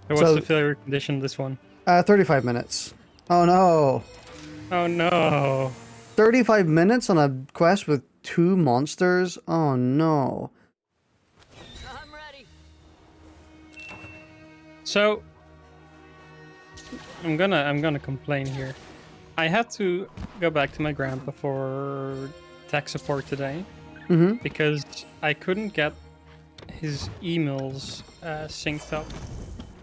So what's the failure condition this one? 35 minutes. Oh no. Oh no. 35 minutes on a quest with 2 monsters? Oh no. I'm ready. So I'm gonna complain here. I had to go back to my grandpa for tech support today because I couldn't get his emails synced up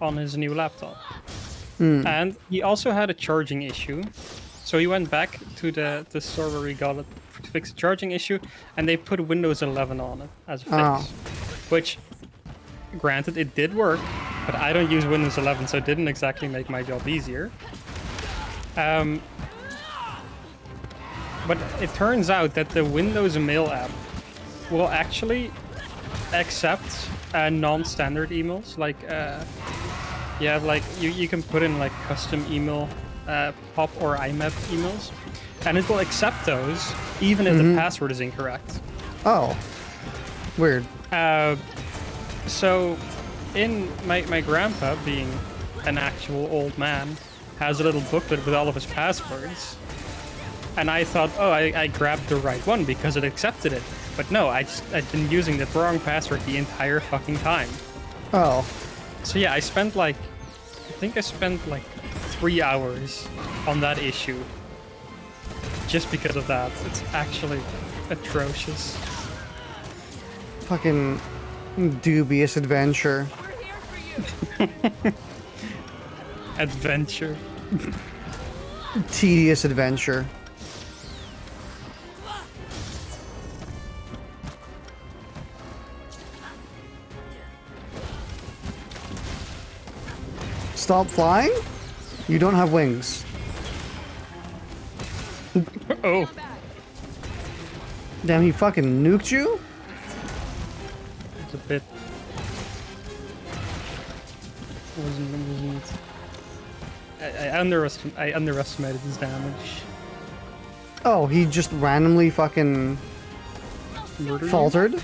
on his new laptop. And he also had a charging issue. So he went back to the store where he got it to fix the charging issue, and they put Windows 11 on it as a fix. Which, granted, it did work, but I don't use Windows 11, so it didn't exactly make my job easier. But it turns out that the Windows Mail app will actually accept non-standard emails. Like, like you can put in like custom email, POP or IMAP emails, and it will accept those even if the password is incorrect. Oh, weird. So, in my grandpa, being an actual old man, has a little booklet with all of his passwords. And I thought, oh, I grabbed the right one because it accepted it. But no, I'd been using the wrong password the entire fucking time. Oh. So yeah, I spent like 3 hours on that issue. Just because of that. It's actually atrocious. Fucking dubious adventure. We're here for you. Adventure. Tedious adventure. Stop flying? You don't have wings. Oh. Damn, he fucking nuked you? It's a bit... wasn't... I underestimated his damage. Oh, he just randomly fucking faltered?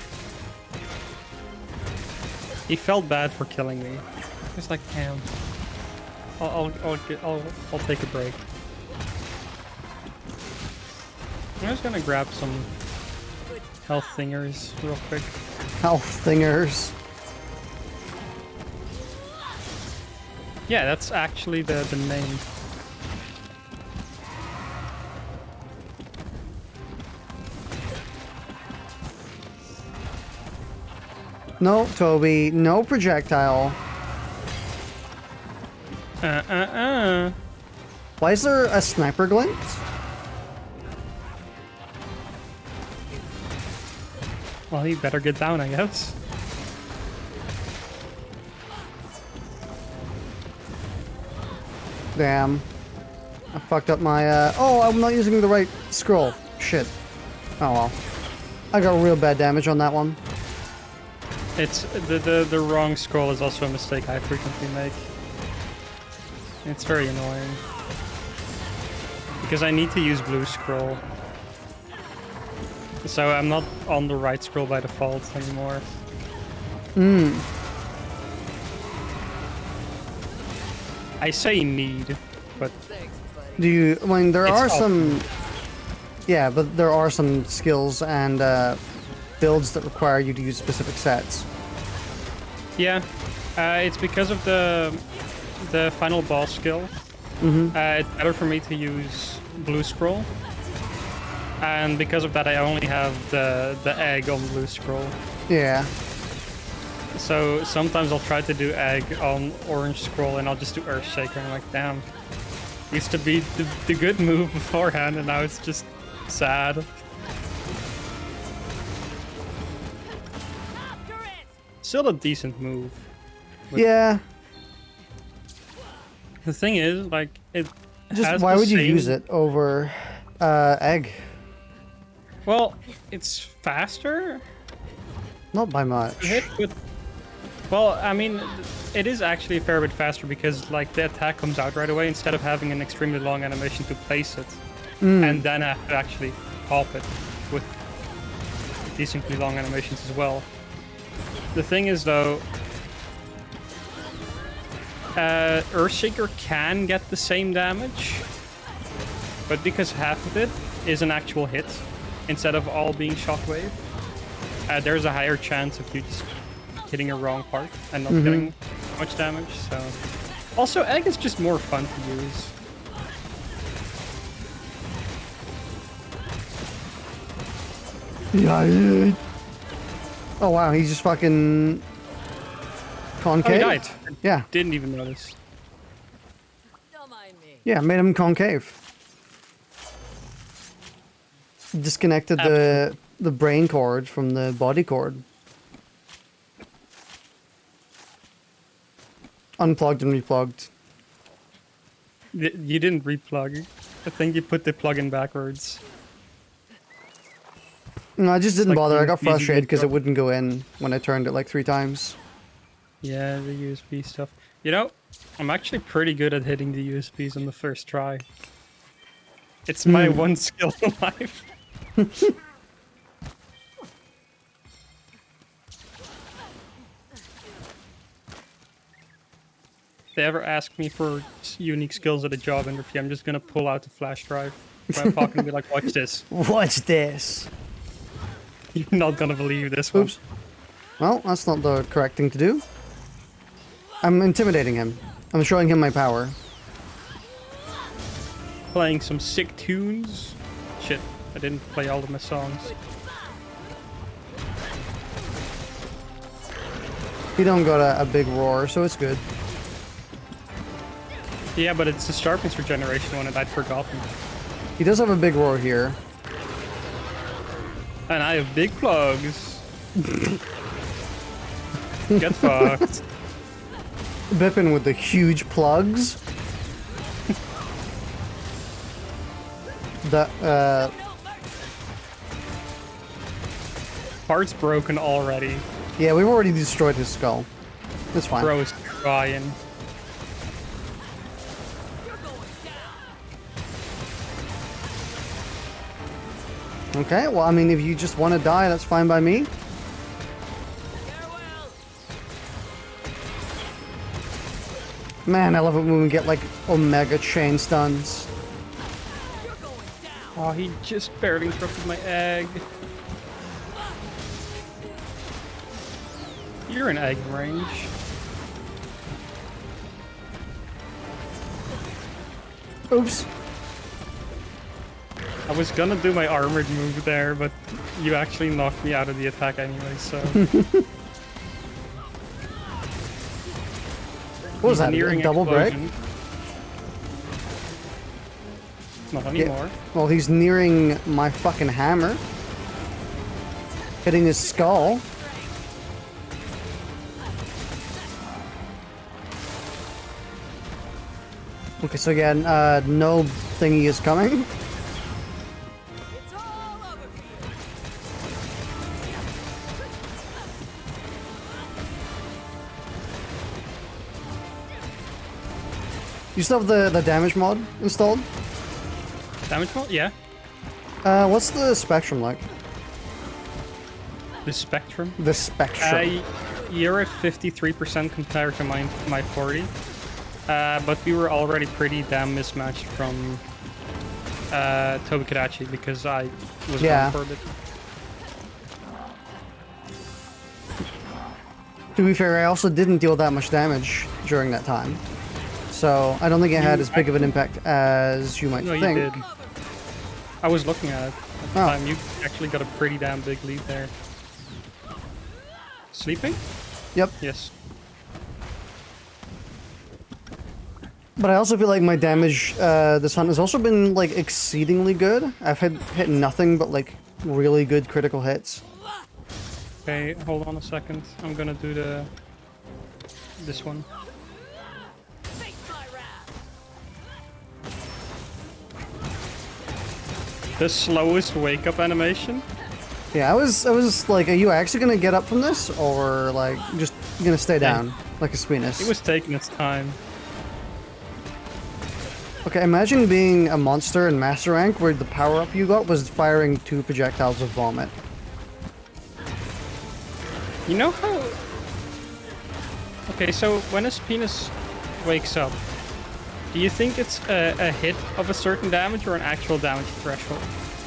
He felt bad for killing me. It's like, damn. I'll take a break. I'm just gonna grab some health thingers real quick. Health thingers. Yeah, that's actually the name. No, Toby, no projectile. Why is there a sniper glint? Well, he better get down, I guess. Damn. I fucked up my, oh, I'm not using the right scroll. Shit. Oh well. I got real bad damage on that one. It's the wrong scroll is also a mistake I frequently make. It's very annoying. Because I need to use blue scroll. So I'm not on the right scroll by default anymore. I say need, but... Do you, I mean, there are It's some... Yeah, but there are some skills and builds that require you to use specific sets. Yeah, it's because of the final boss skill. It's better for me to use blue scroll. And because of that, I only have the egg on blue scroll. Yeah. So sometimes I'll try to do egg on orange scroll and I'll just do Earthshaker. I'm like, damn. Used to be the good move beforehand and now it's just sad. Still a decent move. Yeah. The thing is, like, it Just has why the would you same... use it over egg? Well, it's faster. Not by much. Hit with... Well, I mean, it is actually a fair bit faster because, like, the attack comes out right away instead of having an extremely long animation to place it. And then I have to actually pop it with decently long animations as well. The thing is, though, Earthshaker can get the same damage, but because half of it is an actual hit, instead of all being shockwave, there's a higher chance of you just hitting a wrong part and not getting much damage. So, also, egg is just more fun to use. Yeah. Oh wow, he's just fucking concave. Oh, he died. Yeah. Didn't even notice. Don't mind me. Yeah, made him concave. Disconnected the brain cord from the body cord. Unplugged and replugged. You didn't replug. I think you put the plug in backwards. No, I just didn't like bother. I got the USB frustrated because it plug. wouldn't go in when I turned it like 3 times. Yeah, the USB stuff. You know, I'm actually pretty good at hitting the USBs on the first try. It's my one skill in life. If they ever ask me for unique skills at a job interview, I'm just gonna pull out the flash drive from my pocket and be like, watch this. What's this? You're not gonna believe this one. Oops. Well, that's not the correct thing to do. I'm intimidating him. I'm showing him my power. Playing some sick tunes. Shit, I didn't play all of my songs. He don't got a big roar, so it's good. Yeah, but it's the sharpness regeneration one and I'd forgotten. He does have a big roar here. And I have big plugs. Get fucked. Bipin with the huge plugs. The Part's broken already. yeah, we've already destroyed his skull. It's fine. Bro is crying. Okay, well, I mean, if you just want to die, that's fine by me. Farewell. Man, I love it when we get like omega chain stuns. You're going down. Oh, he just barely interrupted my egg. You're in egg range. Oops. I was gonna do my armored move there, but you actually knocked me out of the attack anyway, so... What was that? Nearing A double break? explosion. Not anymore. Well, he's nearing my fucking hammer. Hitting his skull. Okay, so again, no thingy is coming. It's all over for You still have the damage mod installed? Damage roll? Yeah. What's the spectrum like? The spectrum. The spectrum. You're at 53% compared to my 40. But we were already pretty damn mismatched from Tobikadachi because I was Yeah. gone for a bit. To be fair, I also didn't deal that much damage during that time. So I don't think it had as big of an impact as you might No, think. you did. I was looking at it at the Oh. time. You actually got a pretty damn big lead there. Sleeping? Yep. Yes. But I also feel like my damage this hunt has also been like exceedingly good. I've hit nothing but like really good critical hits. Okay, hold on a second. I'm gonna do this one. face my wrath. The slowest wake up animation. Yeah, I was like, are you actually gonna get up from this, or like just gonna stay down like a spinus? It was taking its time. Okay, imagine being a monster in Master Rank where the power up you got was firing 2 projectiles of vomit. You know how... Okay, so when a penis wakes up, do you think it's a hit of a certain damage or an actual damage threshold?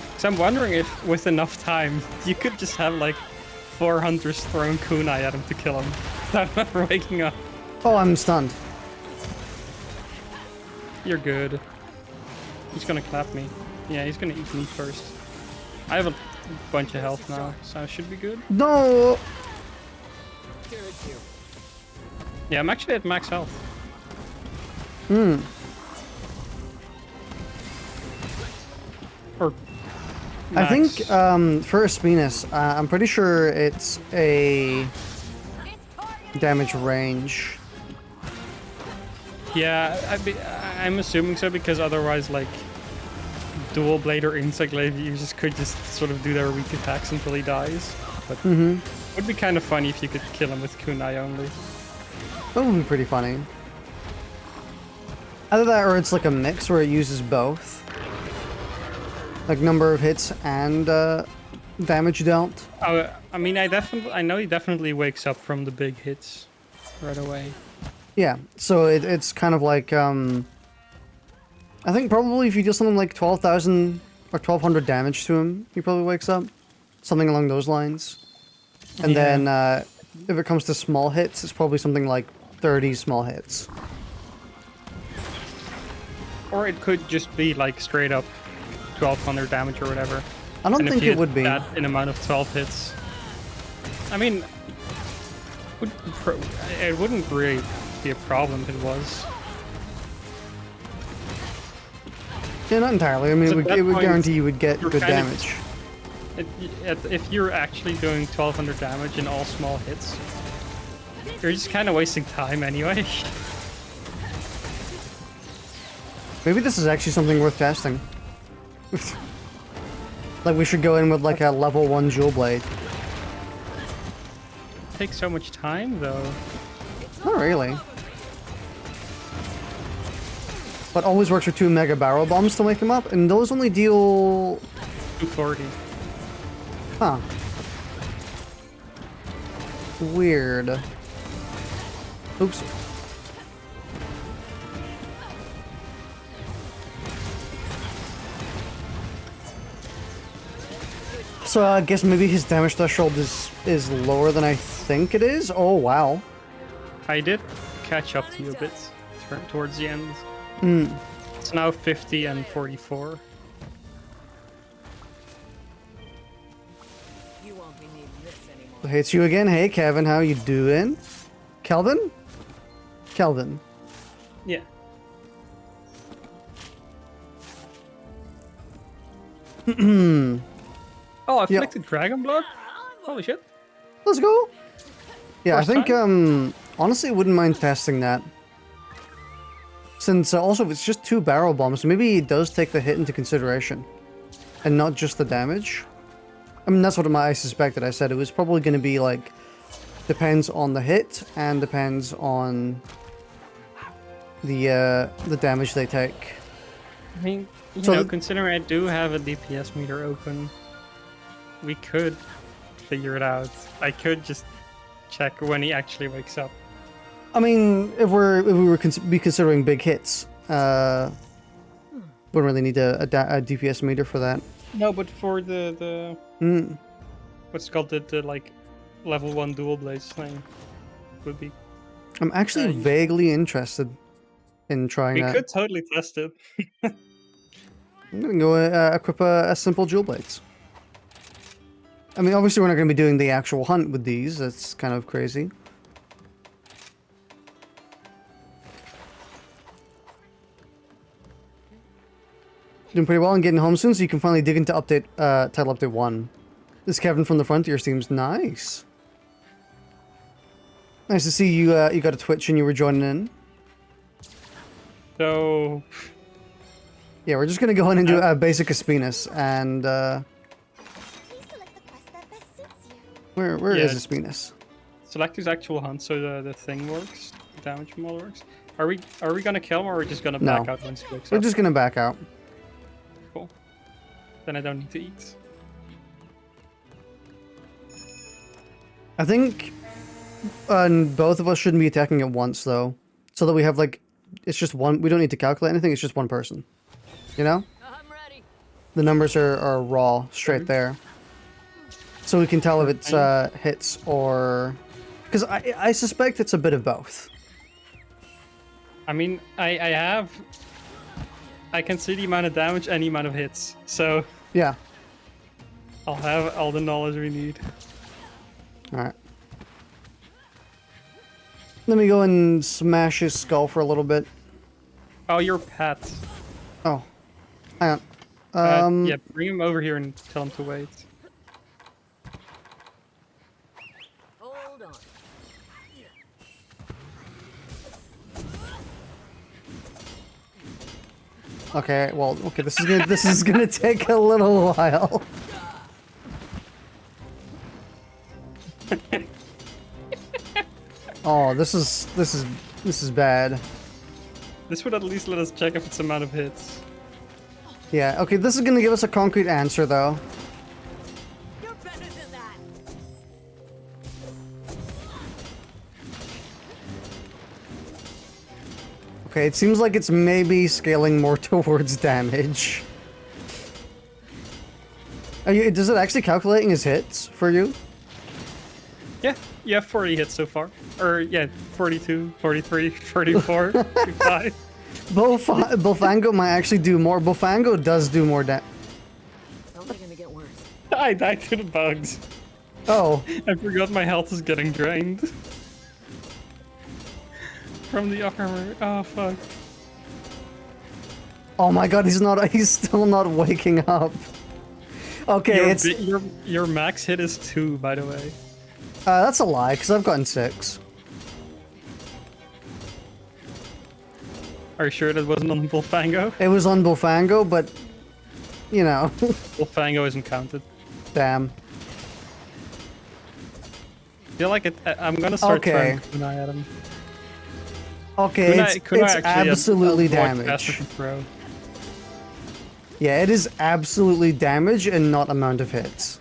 Because I'm wondering if with enough time, you could just have like 4 hunters throwing kunai at him to kill him without ever waking up. Oh, I'm stunned. You're good. He's gonna clap me. Yeah, he's gonna eat me first. I have a bunch of health now, so I should be good. No! Here it's you. Yeah, I'm actually at max health. Or I max. think for Espinus, I'm pretty sure it's a damage range. Yeah, I'm assuming so because otherwise, like, dual blade or insect glaive users could just sort of do their weak attacks until he dies. But it would be kind of funny if you could kill him with kunai only. That would be pretty funny. Either that or it's like a mix where it uses both. Like number of hits and damage dealt. I mean, I know he definitely wakes up from the big hits right away. Yeah, so it's kind of like, I think probably if you do something like 12,000 or 1,200 damage to him, he probably wakes up. Something along those lines. And then if it comes to small hits, it's probably something like 30 small hits. Or it could just be like straight up 1,200 damage or whatever. I don't And if think you it would hit be. that in amount of 12 hits. I mean, it wouldn't really be a problem if it was. Yeah, not entirely. I mean, So at that it would point, guarantee you would get you're good kind of- damage. If you're actually doing 1,200 damage in all small hits, you're just kind of wasting time anyway. Maybe this is actually something worth testing. Like, we should go in with like a level 1 jewel blade. It takes so much time though. Not really. But always works with 2 mega barrel bombs to wake him up, and those only deal... 240. Huh. Weird. Oops. So I guess maybe his damage threshold is lower than I think it is? Oh, wow. I did catch up to you a bit towards the end. It's now 50 and 44. You won't be needing this anymore. Hey, it's you again. Hey, Kevin, how you doing? Kelvin? Kelvin. Yeah. Oh, afflicted dragon blood? Holy shit. Let's go. Yeah, First I think, time? honestly, wouldn't mind testing that. Since also, if it's just 2 barrel bombs, maybe it does take the hit into consideration. And not just the damage. I mean, that's what I suspected. I said it was probably going to be, like, depends on the hit, and depends on the damage they take. I mean, you So know, the- considering I do have a DPS meter open, we could figure it out. I could just check when he actually wakes up. I mean, if we were be considering big hits, wouldn't really need a DPS meter for that. No, but for the what's it called, the like level 1 dual blades thing would be. I'm actually you- vaguely interested in trying We that. could totally test it. I'm gonna go equip a simple jewel blades. I mean, obviously we're not gonna be doing the actual hunt with these. That's kind of crazy. Doing pretty well and getting home soon, so you can finally dig into update title update 1. This is Kevin from the Frontier Streams. Nice. Nice to see you. You got a Twitch and you were joining in. So Yeah, we're just gonna go in and do a basic Espinus, and Please select the quest that best suits you. where Yeah. is Espinus? select his actual hunt so the thing works, the damage model works. Are we gonna kill him or are we just gonna No. back out once he wakes We're up? just gonna back out. Cool. Then I don't need to eat. I think both of us shouldn't be attacking at once, though, so that we have like just one. We don't need to calculate anything. It's just one person. You know, I'm ready. the numbers are raw, straight there. So we can tell if it's hits or, because I suspect it's a bit of both. I mean, I can see the amount of damage and the amount of hits, so Yeah. I'll have all the knowledge we need. All right. Let me go and smash his skull for a little bit. Oh, your pet. Oh, hang on. Yeah, bring him over here and tell him to wait. Hold on. Okay. Well, okay. This is gonna take a little while. Oh, this is bad. This would at least let us check if it's amount of hits. Yeah. Okay. This is gonna give us a concrete answer, though. You're better than that. Okay. It seems like it's maybe scaling more towards damage. Does it actually calculating his hits for you? Yeah, 40 hits so far. Or, yeah, 42, 43, 44, 45. Bofango might actually do more. Bofango does do more damage. It's only gonna get worse. I died to the bugs. Oh. I forgot my health is getting drained. From the armor. Oh, fuck. Oh my god, he's still not waking up. Okay, Your max hit is 2, by the way. That's a lie, because I've gotten 6. Are you sure that wasn't on Bullfango? It was on Bofango, but, you know. Bullfango isn't counted. Damn. I feel like I'm gonna start Okay. throwing kunai at him. Okay, Kunai it's actually absolutely a lot faster damage. to throw. Yeah, it is absolutely damage and not amount of hits.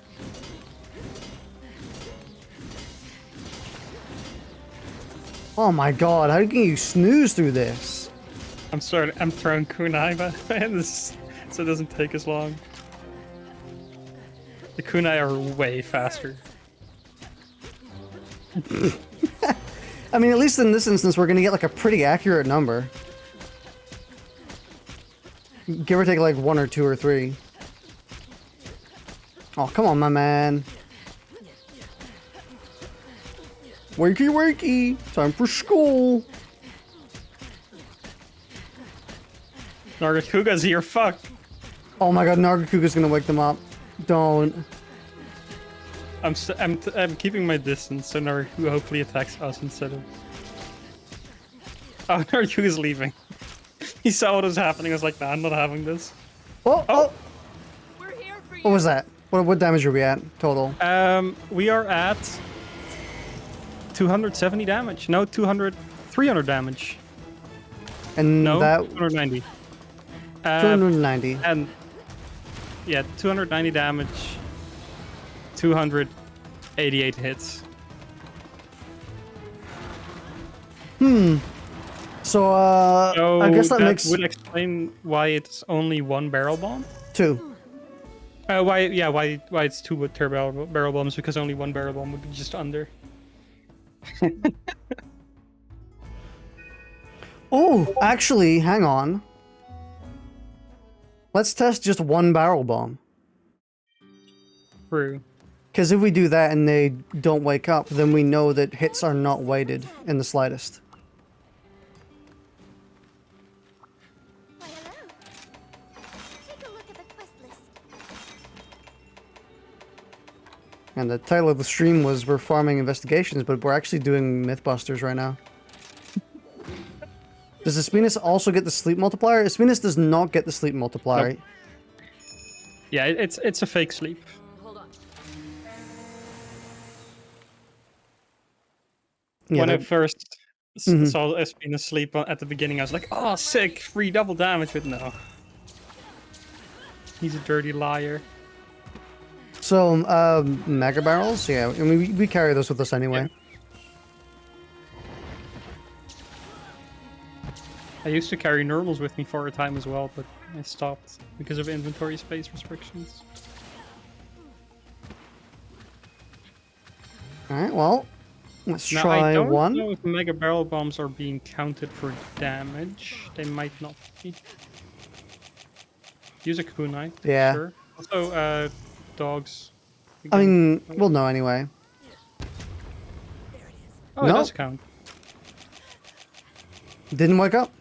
Oh my god, how can you snooze through this? I'm throwing kunai, by the way, so it doesn't take as long. The kunai are way faster. I mean, at least in this instance, we're gonna get like a pretty accurate number. Give or take like 1 or 2 or 3. Oh, come on, my man. Wakey, wakey. Time for school. Nargacuga's here, fuck! Oh my god, Nargacuga's gonna wake them up. Don't. I'm keeping my distance, so Nargacuga hopefully attacks us instead of... Oh, Nargacuga's leaving. He saw what was happening, I was like, nah, I'm not having this. Oh, oh! We're here for you. What was that? What damage are we at, total? We are at 270 damage. No, 300 damage. And No, that... 290. 290. And yeah, 290 damage, 288 hits. So, So I guess that makes... would explain why it's only 1 barrel bomb. 2. Why it's 2 barrel bombs, because only 1 barrel bomb would be just under. Oh, actually, hang on. Let's test just 1 barrel bomb. True. Because if we do that and they don't wake up, then we know that hits are not weighted in the slightest. Why, hello. Take a look at the quest list. And the title of the stream was We're Farming Investigations, but we're actually doing Mythbusters right now. Does Espinus also get the sleep multiplier? Espinus does not get the sleep multiplier. Nope. Yeah, it's a fake sleep. Hold on. Yeah, When I that- first saw Espina sleep at the beginning, I was like, oh, sick, free double damage, but no. He's a dirty liar. So, mega barrels? Yeah, I mean, we carry those with us anyway. I used to carry normals with me for a time as well, but I stopped because of inventory space restrictions. Alright, well, let's Now, try I don't one. know if mega barrel bombs are being counted for damage. They might not be. Use a kunai. Yeah. Sure. Also, dogs. I Again. mean, we'll know anyway. Oh, it no. does count. Didn't wake up.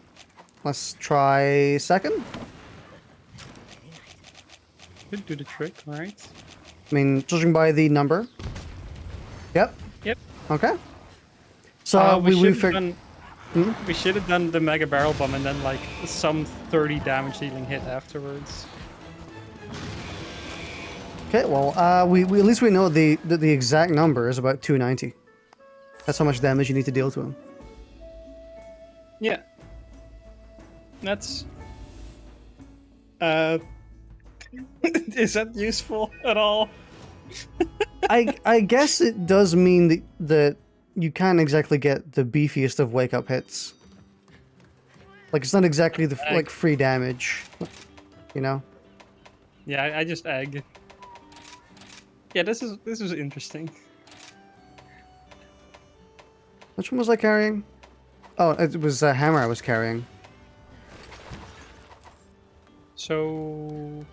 Let's try second. Could do the trick, alright. I mean, judging by the number. Yep. Yep. Okay. So we should figured. we should have done the mega barrel bomb and then like some 30 damage dealing hit afterwards. Okay. Well, we at least we know the exact number is about 290. That's how much damage you need to deal to him. Yeah. That's is that useful at all? I guess it does mean that you can't exactly get the beefiest of wake up hits. Like it's not exactly the like free damage, you know. Yeah, I just egg. Yeah, this was interesting. Which one was I carrying? Oh, it was a hammer I was carrying. So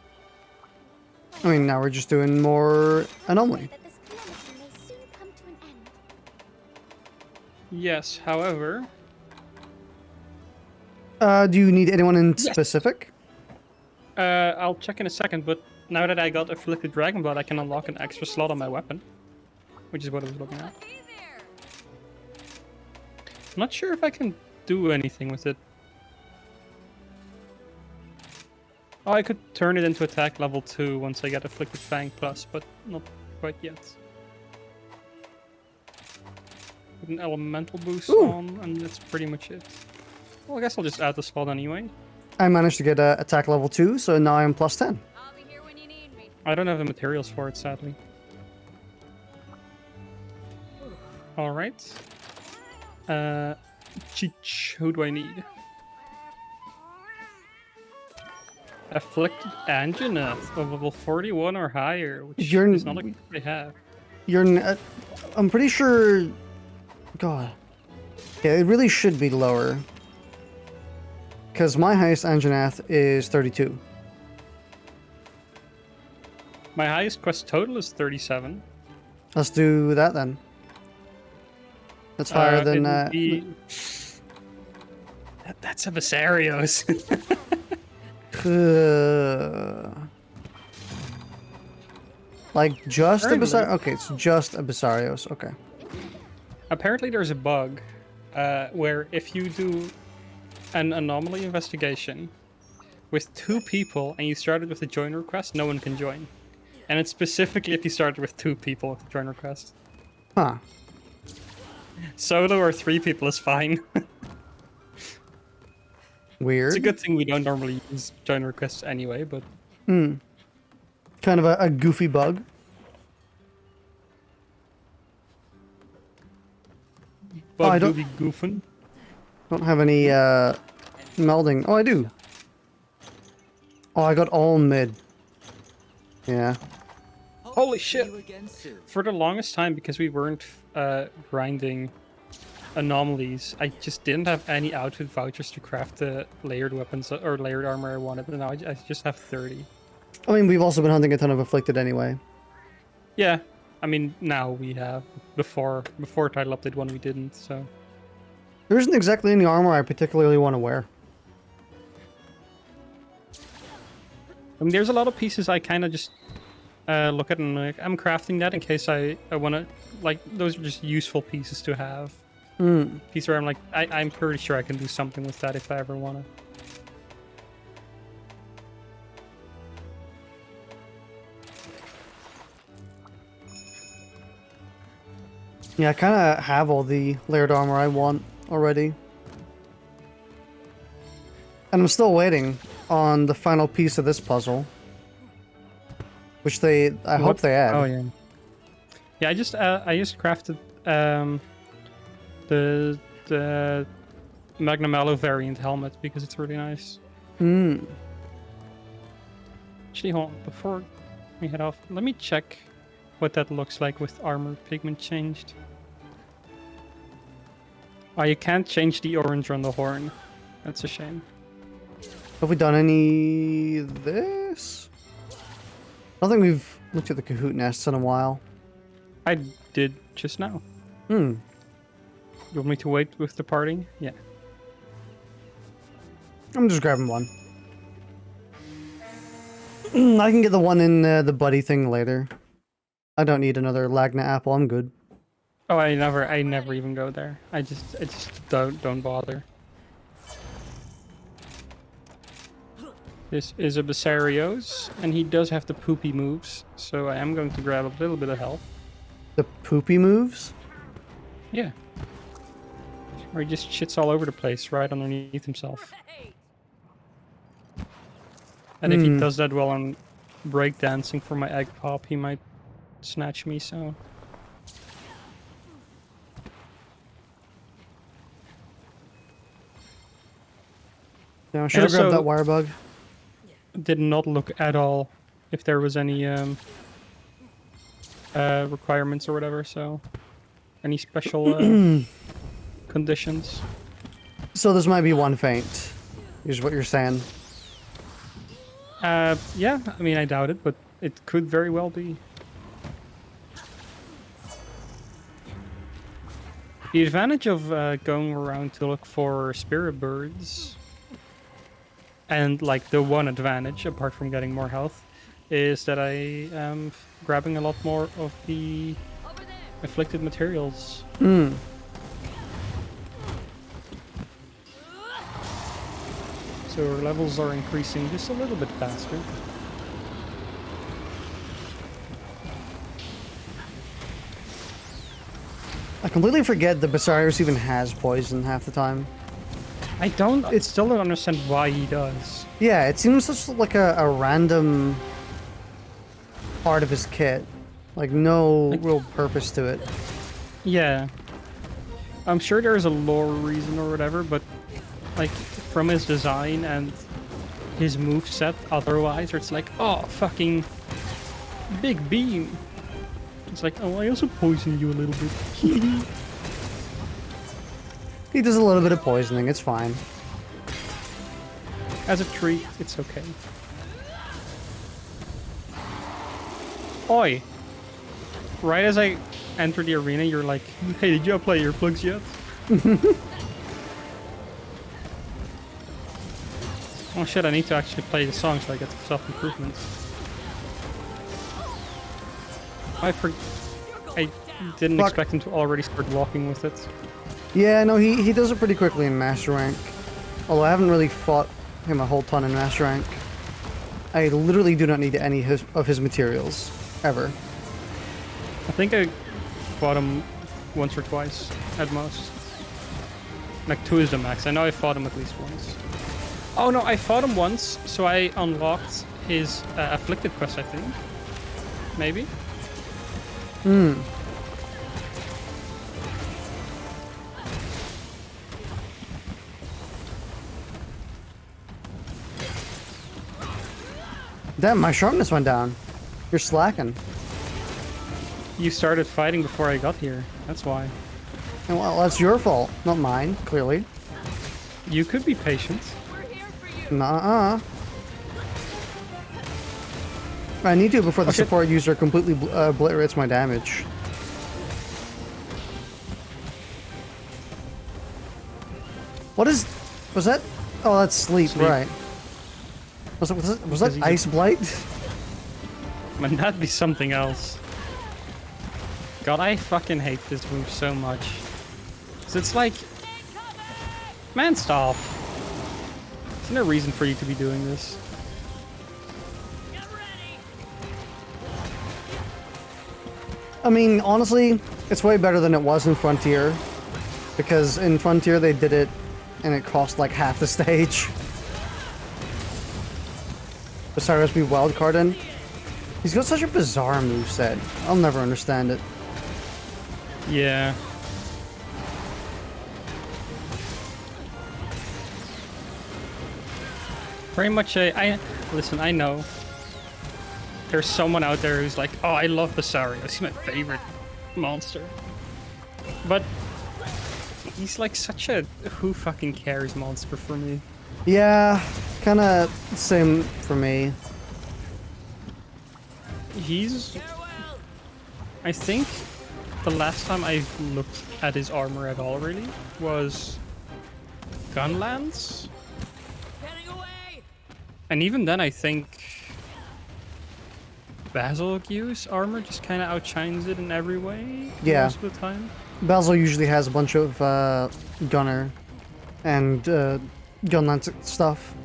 I mean, now we're just doing more anomaly. That this calamity may soon come to an end. yes, however, Do you need anyone in specific? I'll check in a second. But now that I got afflicted dragon blood, I can unlock an extra slot on my weapon, which is what I was looking at. Hey there. I'm not sure if I can do anything with it. Oh, I could turn it into attack level 2 once I get Afflicted Fang Plus, but not quite yet. Put an elemental boost on, and that's pretty much it. Well, I guess I'll just add the slot anyway. I managed to get attack level 2, so now I'm plus 10. I'll be here when you need me. I don't have the materials for it, sadly. Alright. Cheech, who do I need? Afflicted Anjanath of level 41 or higher, which is not like they have. I'm pretty sure. God. Yeah, it really should be lower. Because my highest Anjanath is 32. My highest quest total is 37. Let's do that then. That's higher than. That's a Visarios. Like just a Apparently. Bisarios? Okay, it's just a Bisarios. Okay. Apparently there's a bug where if you do an anomaly investigation with 2 people and you started with a join request, no one can join. And it's specifically if you started with 2 people with a join request. Huh. Solo or 3 people is fine. Weird. It's a good thing we don't normally use join requests anyway, but... Kind of a goofy bug. Bug I do don't- be goofing. Don't have any melding. Oh, I do. Oh, I got all mid. Yeah. Holy shit! For the longest time, because we weren't grinding anomalies, I just didn't have any outfit vouchers to craft the layered weapons or layered armor I wanted, and now I just have 30. I mean, we've also been hunting a ton of afflicted anyway. Yeah, I mean, now we have. Before title update 1 we didn't, so... There isn't exactly any armor I particularly want to wear. I mean, there's a lot of pieces I kind of just look at and like, I'm crafting that in case I want to... Like, those are just useful pieces to have. Piece where I'm like, I'm pretty sure I can do something with that if I ever want to. Yeah, I kind of have all the layered armor I want already. And I'm still waiting on the final piece of this puzzle. Which I hope they add. Oh yeah. Yeah, I just crafted the Magnum Aloe variant helmet because it's really nice. Hmm. Actually, hold on, before we head off, let me check what that looks like with armor pigment changed. Oh, you can't change the orange on the horn. That's a shame. Have we done any this? I don't think we've looked at the Kahoot nests in a while. I did just now. Hmm. You want me to wait with departing? Yeah. I'm just grabbing one. I can get the one in the buddy thing later. I don't need another Lagna apple. I'm good. Oh, I never even go there. I just don't bother. This is a Basarios, and he does have the poopy moves, so I am going to grab a little bit of health. The poopy moves? Yeah. Or he just shits all over the place right underneath himself. And if he does that while I'm breakdancing for my egg pop, he might snatch me, so... Yeah, I should have grabbed that wire bug. Did not look at all if there was any requirements or whatever, so... Any special conditions. So this might be one feint, is what you're saying. Yeah, I mean, I doubt it, but it could very well be. The advantage of going around to look for spirit birds, and like the one advantage, apart from getting more health, is that I am grabbing a lot more of the afflicted materials. Hmm. So our levels are increasing just a little bit faster. I completely forget that Basarius even has poison half the time. I still don't understand why he does. Yeah, it seems just like a random part of his kit. Like, no real purpose to it. Yeah. I'm sure there's a lore reason or whatever, but like from his design and his moveset otherwise, it's like, oh, fucking big beam. It's like, oh, I also poison you a little bit. He does a little bit of poisoning, it's fine. As a treat, it's okay. Oi! Right as I enter the arena, you're like, hey, did you play earplugs yet? Oh shit, I need to actually play the song so I get self-improvements. I didn't expect him to already start walking with it. Yeah, no, he does it pretty quickly in Master Rank. Although I haven't really fought him a whole ton in Master Rank. I literally do not need any of his materials, ever. I think I fought him once or twice, at most. Like 2 is the max. I know I fought him at least once. Oh no, I fought him once, so I unlocked his Afflicted quest, I think. Maybe? Hmm. Damn, my sharpness went down. You're slacking. You started fighting before I got here. That's why. And well, that's your fault, not mine, clearly. You could be patient. Nuh-uh. I need to before the support user completely obliterates my damage. What is... Was that... Oh, that's sleep. Right. Was that Ice Blight? Might that be something else? God, I fucking hate this move so much. 'Cause it's like... Man, stop. There's no reason for you to be doing this. I mean, honestly, it's way better than it was in Frontier. Because in Frontier they did it and it cost like half the stage. Besides be wildcarding. He's got such a bizarre moveset. I'll never understand it. Yeah. Very much listen, I know there's someone out there who's like, oh, I love Basarios. He's my favorite monster. But he's like such a who fucking cares monster for me. Yeah, kind of same for me. He's... I think the last time I looked at his armor at all, really, was Gunlands. Getting away. And even then, I think Basilgu's armor just kind of outshines it in every way most of the time. Basil usually has a bunch of gunner and gunlance stuff.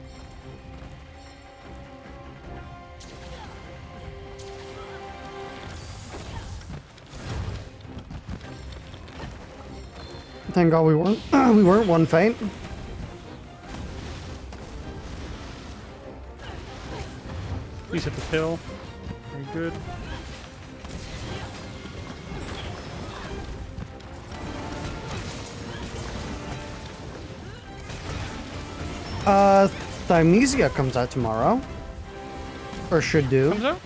Thank God we weren't we weren't one faint. He's at the pill. Very good. Thymesia comes out tomorrow. Or should do. Comes out?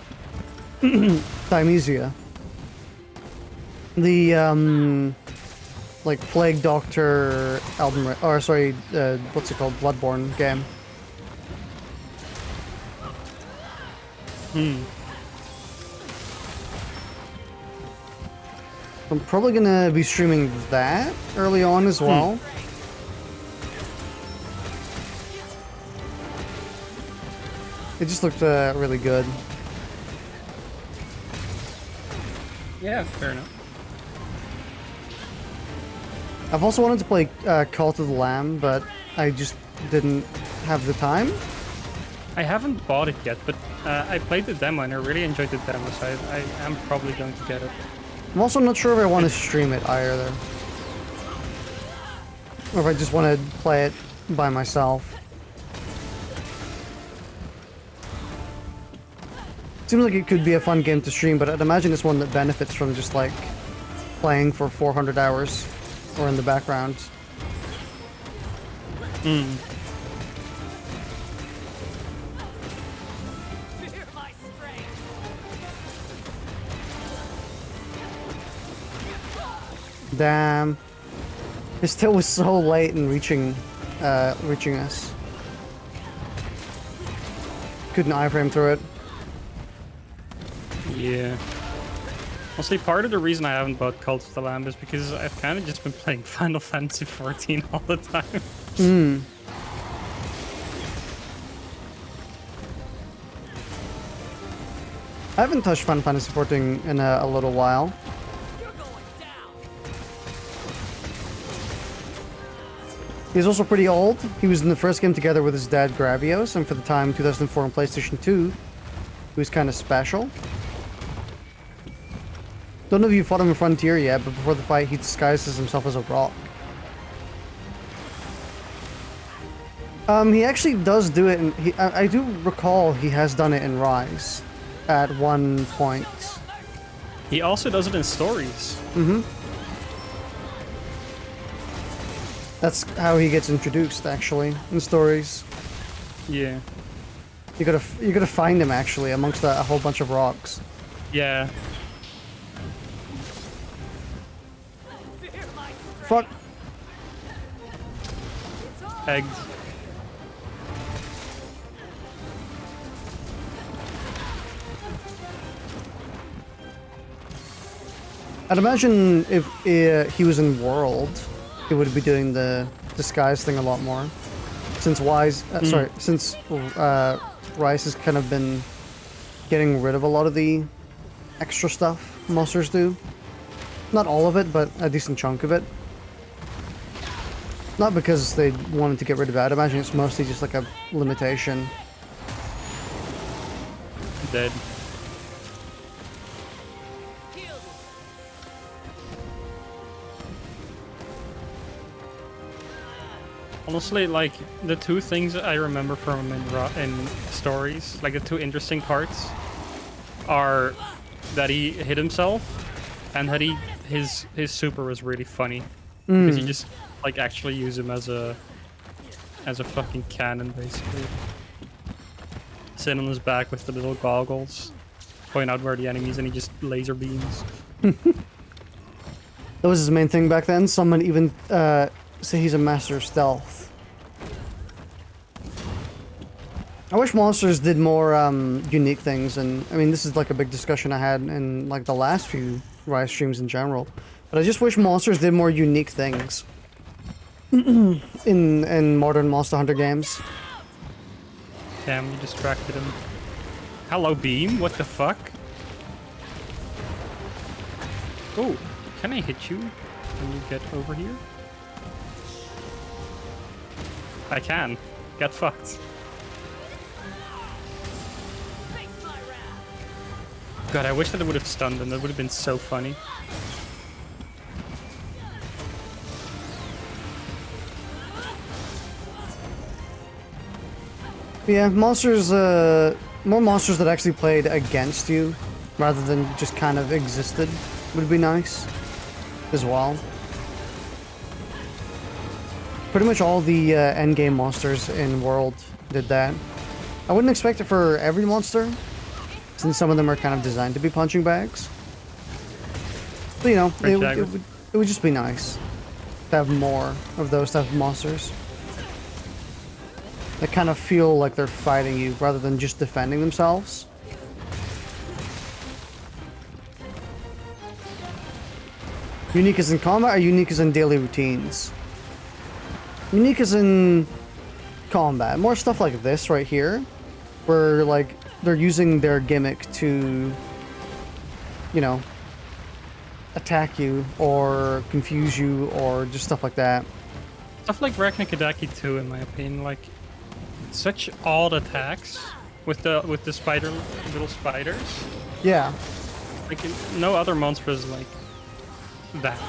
Thymesia. The, like, Plague Doctor album, or sorry, what's it called? Bloodborne game. I'm probably gonna be streaming that early on as well. It just looked really good. Yeah, fair enough. I've also wanted to play Cult of the Lamb, but I just didn't have the time. I haven't bought it yet, but I played the demo and I really enjoyed the demo, so I am probably going to get it. I'm also not sure if I want to stream it either. Or if I just want to play it by myself. Seems like it could be a fun game to stream, but I'd imagine it's one that benefits from just like playing for 400 hours or in the background. Fear my strength. Damn. It still was so late in reaching us. Couldn't iframe through it. Yeah. Honestly, part of the reason I haven't bought Cult of the Lamb is because I've kind of just been playing Final Fantasy XIV all the time. I haven't touched Final Fantasy XIV in a little while. You're going down. He's also pretty old. He was in the first game together with his dad Gravios, and for the time 2004 on PlayStation 2, he was kind of special. Don't know if you fought him in Frontier yet, but before the fight he disguises himself as a rock. He actually does do it, and I do recall he has done it in Rise at one point. He also does it in stories. That's how he gets introduced, actually, in stories. Yeah. You gotta find him actually amongst a whole bunch of rocks. Yeah. Fear my strength. Fuck. Egged. I'd imagine if he was in World, he would be doing the disguise thing a lot more. Since since Rice has kind of been getting rid of a lot of the extra stuff monsters do. Not all of it, but a decent chunk of it. Not because they wanted to get rid of it. I'd imagine it's mostly just like a limitation. Dead. Heal. Honestly, like, the two things that I remember from him in stories, like the two interesting parts, are that he hit himself and that his super was really funny. Because you just, like, actually use him as a fucking cannon, basically. sit on his back with the little goggles, point out where the enemies, and he just laser beams. That was his main thing back then. Someone even say he's a master of stealth. I wish monsters did more unique things, and I mean this is like a big discussion I had in like the last few Rise streams in general. But I just wish monsters did more unique things in modern Monster Hunter games. Damn, you distracted him. Hello, Beam. What the fuck? Oh, can I hit you when you get over here? I can. Get fucked. Face my wrath. God, I wish that it would have stunned him. That would have been so funny. Yeah, monsters, more monsters that actually played against you, rather than just kind of existed, would be nice, as well. Pretty much all the endgame monsters in World did that. I wouldn't expect it for every monster, since some of them are kind of designed to be punching bags. But you know, it would just be nice to have more of those type of monsters. That kind of feel like they're fighting you rather than just defending themselves. Unique as in combat or unique as in daily routines? Unique as in combat. More stuff like this right here, where like they're using their gimmick to, you know, attack you or confuse you or just stuff like that. Stuff like Raknikadaki 2, in my opinion, like such odd attacks with the little spiders. Yeah. Like no other monster is like that.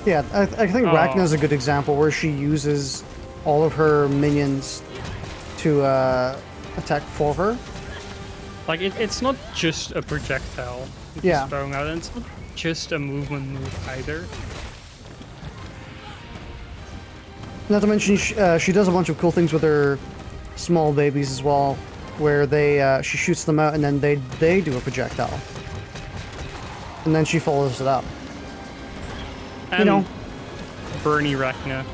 Yeah, I think Rachna's a good example where she uses all of her minions to attack for her. Like it's not just a projectile. Yeah. Throwing out, and it's not just a movement move either. Not to mention, she does a bunch of cool things with her small babies as well, where she shoots them out and then they do a projectile, and then she follows it up. And you know, Bernie Rachna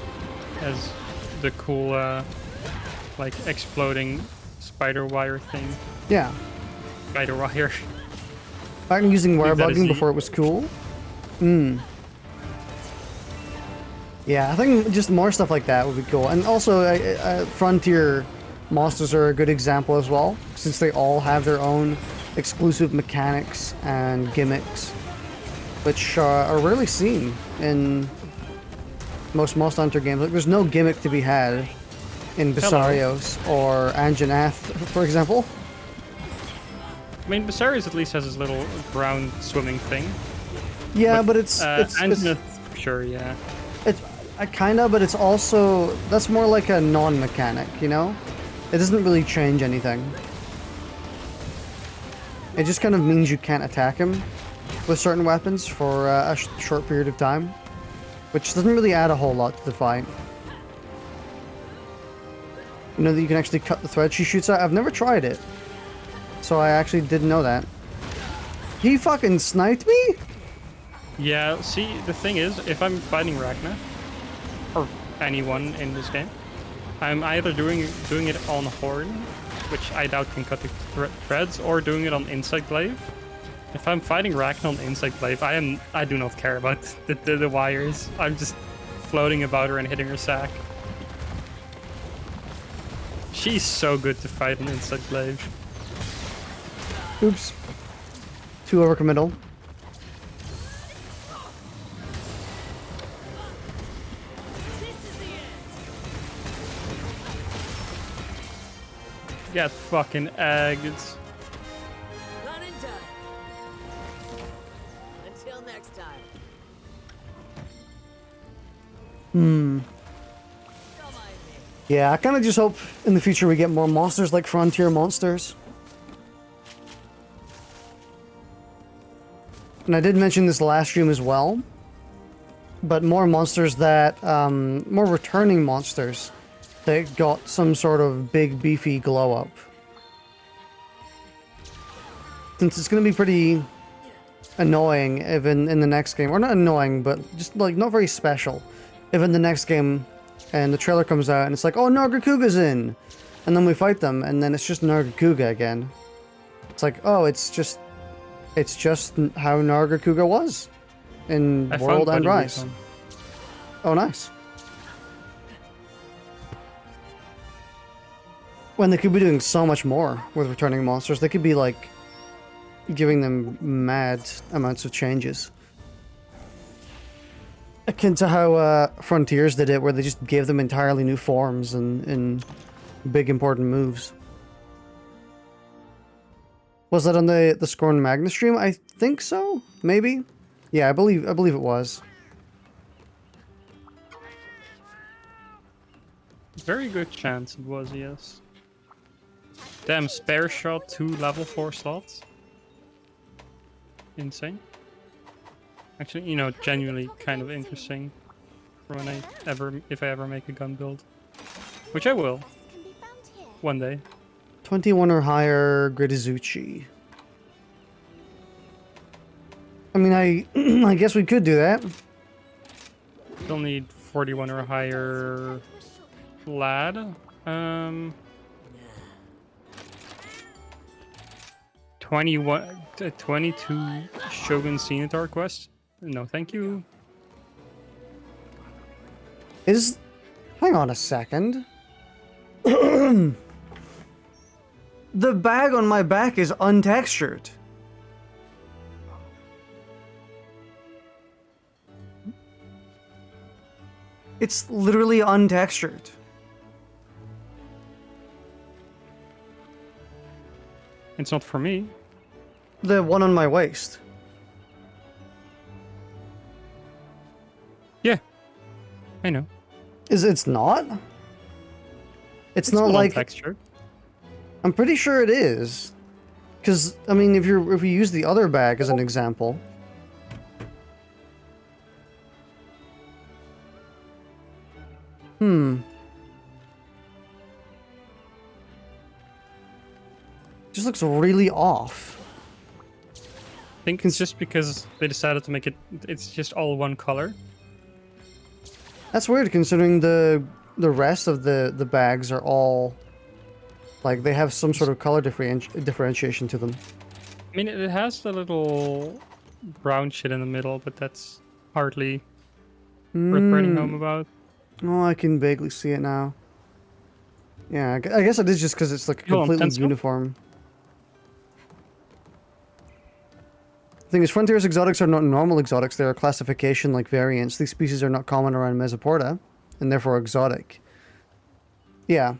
has the cool, like exploding spider wire thing. Yeah. Spider wire. Back in using wire That is bugging the- before it was cool. Yeah, I think just more stuff like that would be cool. And also, Frontier monsters are a good example as well, since they all have their own exclusive mechanics and gimmicks, which are rarely seen in most Monster Hunter games. Like, there's no gimmick to be had in Bessarios or Anjanath, for example. I mean, Bessarius at least has his little ground swimming thing. Yeah, but it's Anjanath, for sure, yeah. It's kinda, but it's also, that's more like a non-mechanic, you know? It doesn't really change anything. It just kind of means you can't attack him with certain weapons for a short period of time, which doesn't really add a whole lot to the fight. You know that you can actually cut the thread she shoots out? I've never tried it, so I actually didn't know that. He fucking sniped me? Yeah, see, the thing is, if I'm fighting Rachna, or anyone in this game, I'm either doing it on Horn, which I doubt can cut the threads, or doing it on Insect Glaive. If I'm fighting Rachna on Insect Glaive, I do not care about the wires. I'm just floating about her and hitting her sack. She's so good to fight on Insect Glaive. Oops. Too overcommittal. Get fucking egged. Done and done. Until next time. Don't mind me. Yeah, I kind of just hope in the future we get more monsters like Frontier monsters. And I did mention this last stream as well, but more monsters that, more returning monsters that got some sort of big beefy glow up. since it's going to be pretty annoying if in the next game, or not annoying, but just like not very special, if in the next game and the trailer comes out and it's like, oh, Nargacuga's in, and then we fight them and then it's just Nargacuga again. It's like, oh, it's just how Nargacuga was in World and Rise. Oh, nice. When they could be doing so much more with returning monsters, they could be like giving them mad amounts of changes. Akin to how Frontiers did it, where they just gave them entirely new forms and big important moves. Was that on the Scorn Magnus stream? I think so. Maybe. Yeah, I believe it was. Very good chance it was, yes. Damn, spare shot 2 level 4 slots. Insane. Actually, you know, genuinely kind of interesting for when if I ever make a gun build. Which I will. Can be found here. One day. 21 or higher Gritizuchi. I mean, I guess we could do that. Still need 41 or higher lad. 22 Shogun Senator quest. No, thank you. Hang on a second. The bag on my back is untextured. It's literally untextured. It's not for me. The one on my waist. Yeah, I know. It's not? It's not not like textured. I'm pretty sure it is. Cause I mean if you use the other bag as an example. Just looks really off. I think it's just because they decided to make it's just all one color. That's weird considering the rest of the bags are all like they have some sort of color differentiation to them. I mean, it has the little brown shit in the middle, but that's hardly worth writing home about. Oh, I can vaguely see it now. Yeah, I guess it is just because it's like completely uniform. The thing is, Frontiers exotics are not normal exotics, they are classification like variants. These species are not common around Mesoporta, and therefore exotic. Yeah.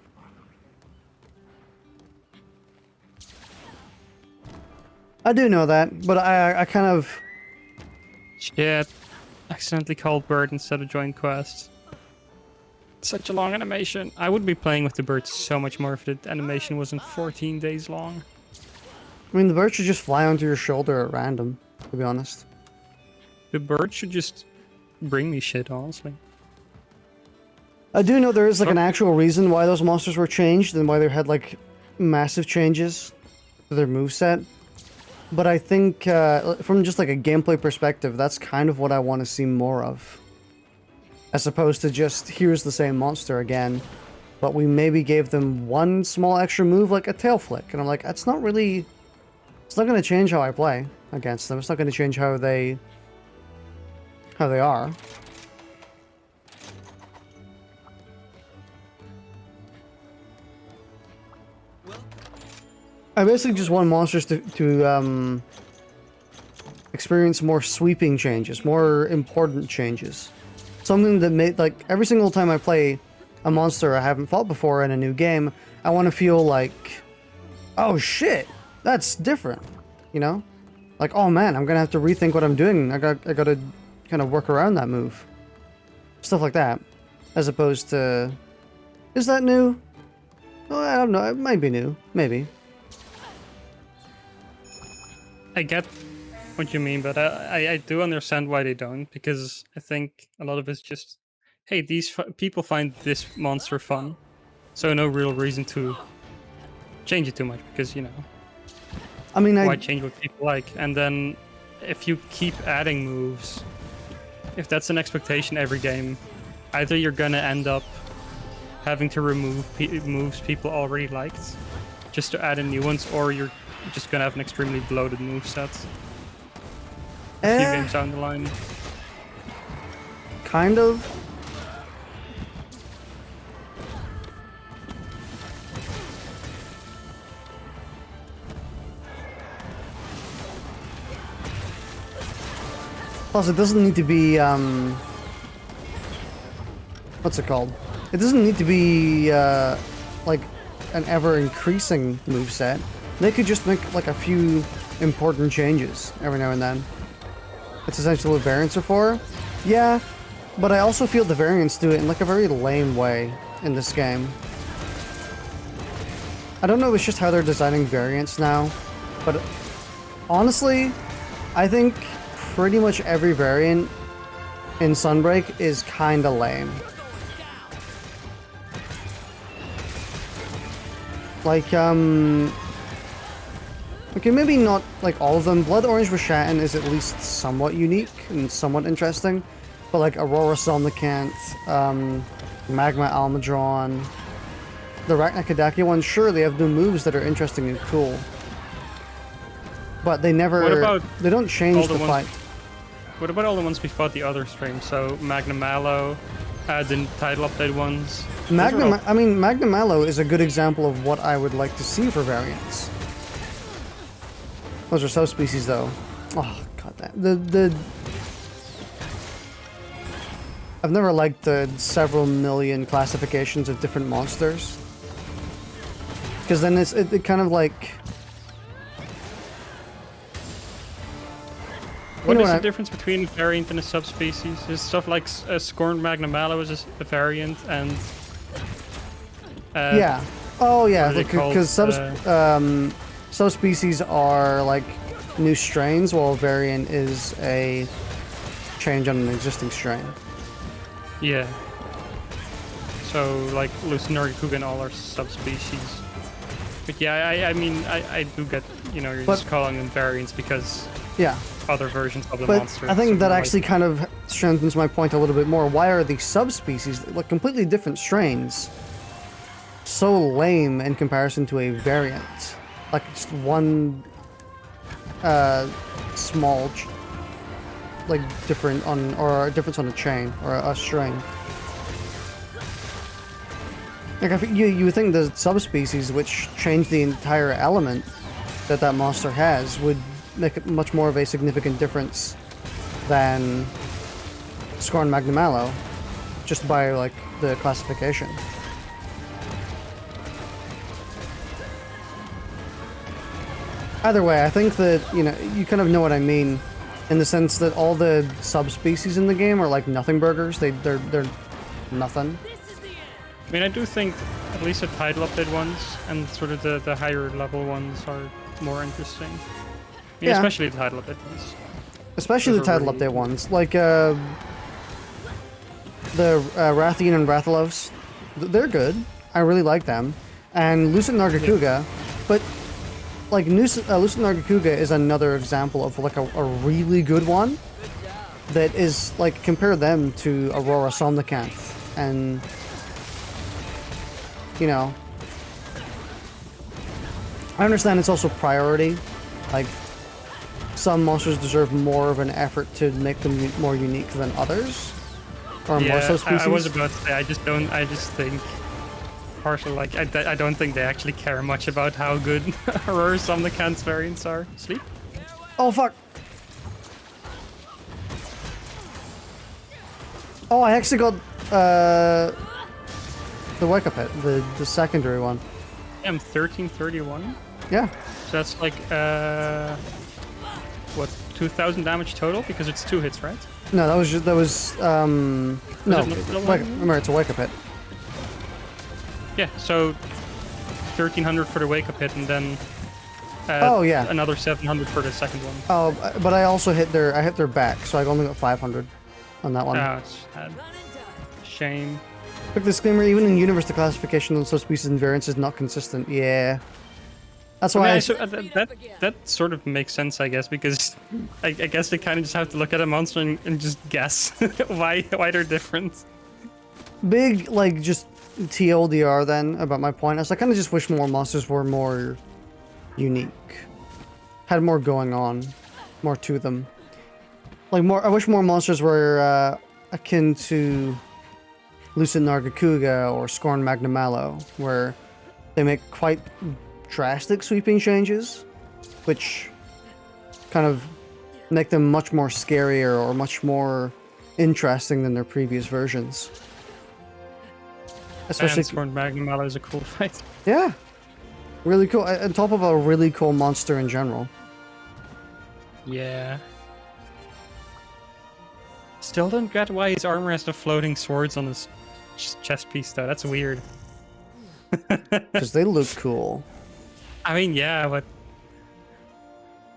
I do know that, but I kind of... Shit. Accidentally called bird instead of join quest. Such a long animation. I would be playing with the bird so much more if the animation wasn't 14 days long. I mean, the bird should just fly onto your shoulder at random, to be honest. The bird should just bring me shit, honestly. I do know there is like an actual reason why those monsters were changed and why they had like massive changes to their moveset. But I think from just like a gameplay perspective, that's kind of what I want to see more of. As opposed to just, here's the same monster again, but we maybe gave them one small extra move like a tail flick. And I'm like, that's not really... It's not going to change how I play against them. It's not going to change how they are. I basically just want monsters to experience more sweeping changes, more important changes. Something that made, like, every single time I play a monster I haven't fought before in a new game, I want to feel like, oh shit, that's different, you know? Like, oh man, I'm gonna have to rethink what I'm doing. I gotta kind of work around that move. Stuff like that. As opposed to, is that new? Oh, I don't know, it might be new, maybe. I get what you mean, but I do understand why they don't, because I think a lot of it's just, hey, these people find this monster fun, so no real reason to change it too much, because, you know. I mean, why change what people like? And then if you keep adding moves, if that's an expectation every game, either you're gonna end up having to remove moves people already liked just to add in new ones, or you're just gonna have an extremely bloated moveset a few games down the line. Kind of. Plus, it doesn't need to be, what's it called? It doesn't need to be, like, an ever-increasing moveset. They could just make, like, a few important changes every now and then. It's essentially what variants are for. Yeah, but I also feel the variants do it in, like, a very lame way in this game. I don't know if it's just how they're designing variants now, but honestly, I think pretty much every variant in Sunbreak is kinda lame. Like, okay, maybe not like all of them. Blood Orange Rashatin is at least somewhat unique and somewhat interesting. But like Aurora Somnicanth, Magma Almudron, the Raknakadaki ones, sure, they have new moves that are interesting and cool. But they never, they don't change the fight. What about all the ones we fought the other stream? So Magna Mallow, the title update ones. I mean, Magna Mallow is a good example of what I would like to see for variants. Those are subspecies, though. Oh, god damn. I've never liked the several million classifications of different monsters. Because then it kind of like... What is the difference between a variant and a subspecies? Is stuff like Scorned Magna Mallow is a variant, and... yeah. Oh, yeah, because subspecies are like new strains, while a variant is a change on an existing strain. Yeah. So, like, Lucinorgacuga and all are subspecies. But yeah, I mean, I do get, you know, you're just calling them variants because... Yeah. Other versions of the but monster. I think that actually kind of strengthens my point a little bit more. Why are these subspecies, like completely different strains, so lame in comparison to a variant? Like just one small like different on, or a difference on a chain or a strain. Like I think you would think the subspecies, which change the entire element that monster has, would make it much more of a significant difference than Scorn Magna Mallow, just by like the classification. Either way, I think that, you know, you kind of know what I mean, in the sense that all the subspecies in the game are like nothing burgers. They're nothing. I mean, I do think at least the title update ones and sort of the higher level ones are more interesting. I mean, especially the title update ones. Especially the title update ones, like the Rathian and Rathalos. They're good. I really like them. And Lucent Nargacuga, but like Lucent Nargacuga is another example of like a really good one that is like, compare them to Aurora Somnicanth, and you know, I understand it's also priority. Like, some monsters deserve more of an effort to make them more unique than others, or more subspecies. I was about to say, I just think, partially, like, I don't think they actually care much about how good Aurora Somnicanth's variants are. Sleep? Oh, fuck. Oh, I actually got, the Wake Up Hit, the secondary one. I'm 1331? Yeah. So that's like, what, 2,000 damage total? Because it's 2 hits, right? No, that was no, remember, it's a Wake Up Hit. Yeah, so 1,300 for the Wake Up Hit, and then another 700 for the second one. Oh, but I also hit their back, so I only got 500 on that one. Oh, it's sad. Shame. Quick disclaimer, even in universe, the classification on subspecies and variants is not consistent. Yeah. That's I why mean, I, that sort of makes sense, I guess, because I guess they kind of just have to look at a monster and just guess why they're different. big, like, just TLDR then about my point is I kind of just wish more monsters were more unique. Had more going on. More to them. Like, I wish more monsters were akin to Lucid Nargacuga or Scorn Magnamallow, where they make quite drastic sweeping changes, which kind of make them much more scarier or much more interesting than their previous versions. Especially Scorn Magnamallow is a cool fight. yeah, really cool. On top of a really cool monster in general. Yeah. Still don't get why his armor has the floating swords on his chest piece, though. That's weird. Because they look cool. I mean, yeah, but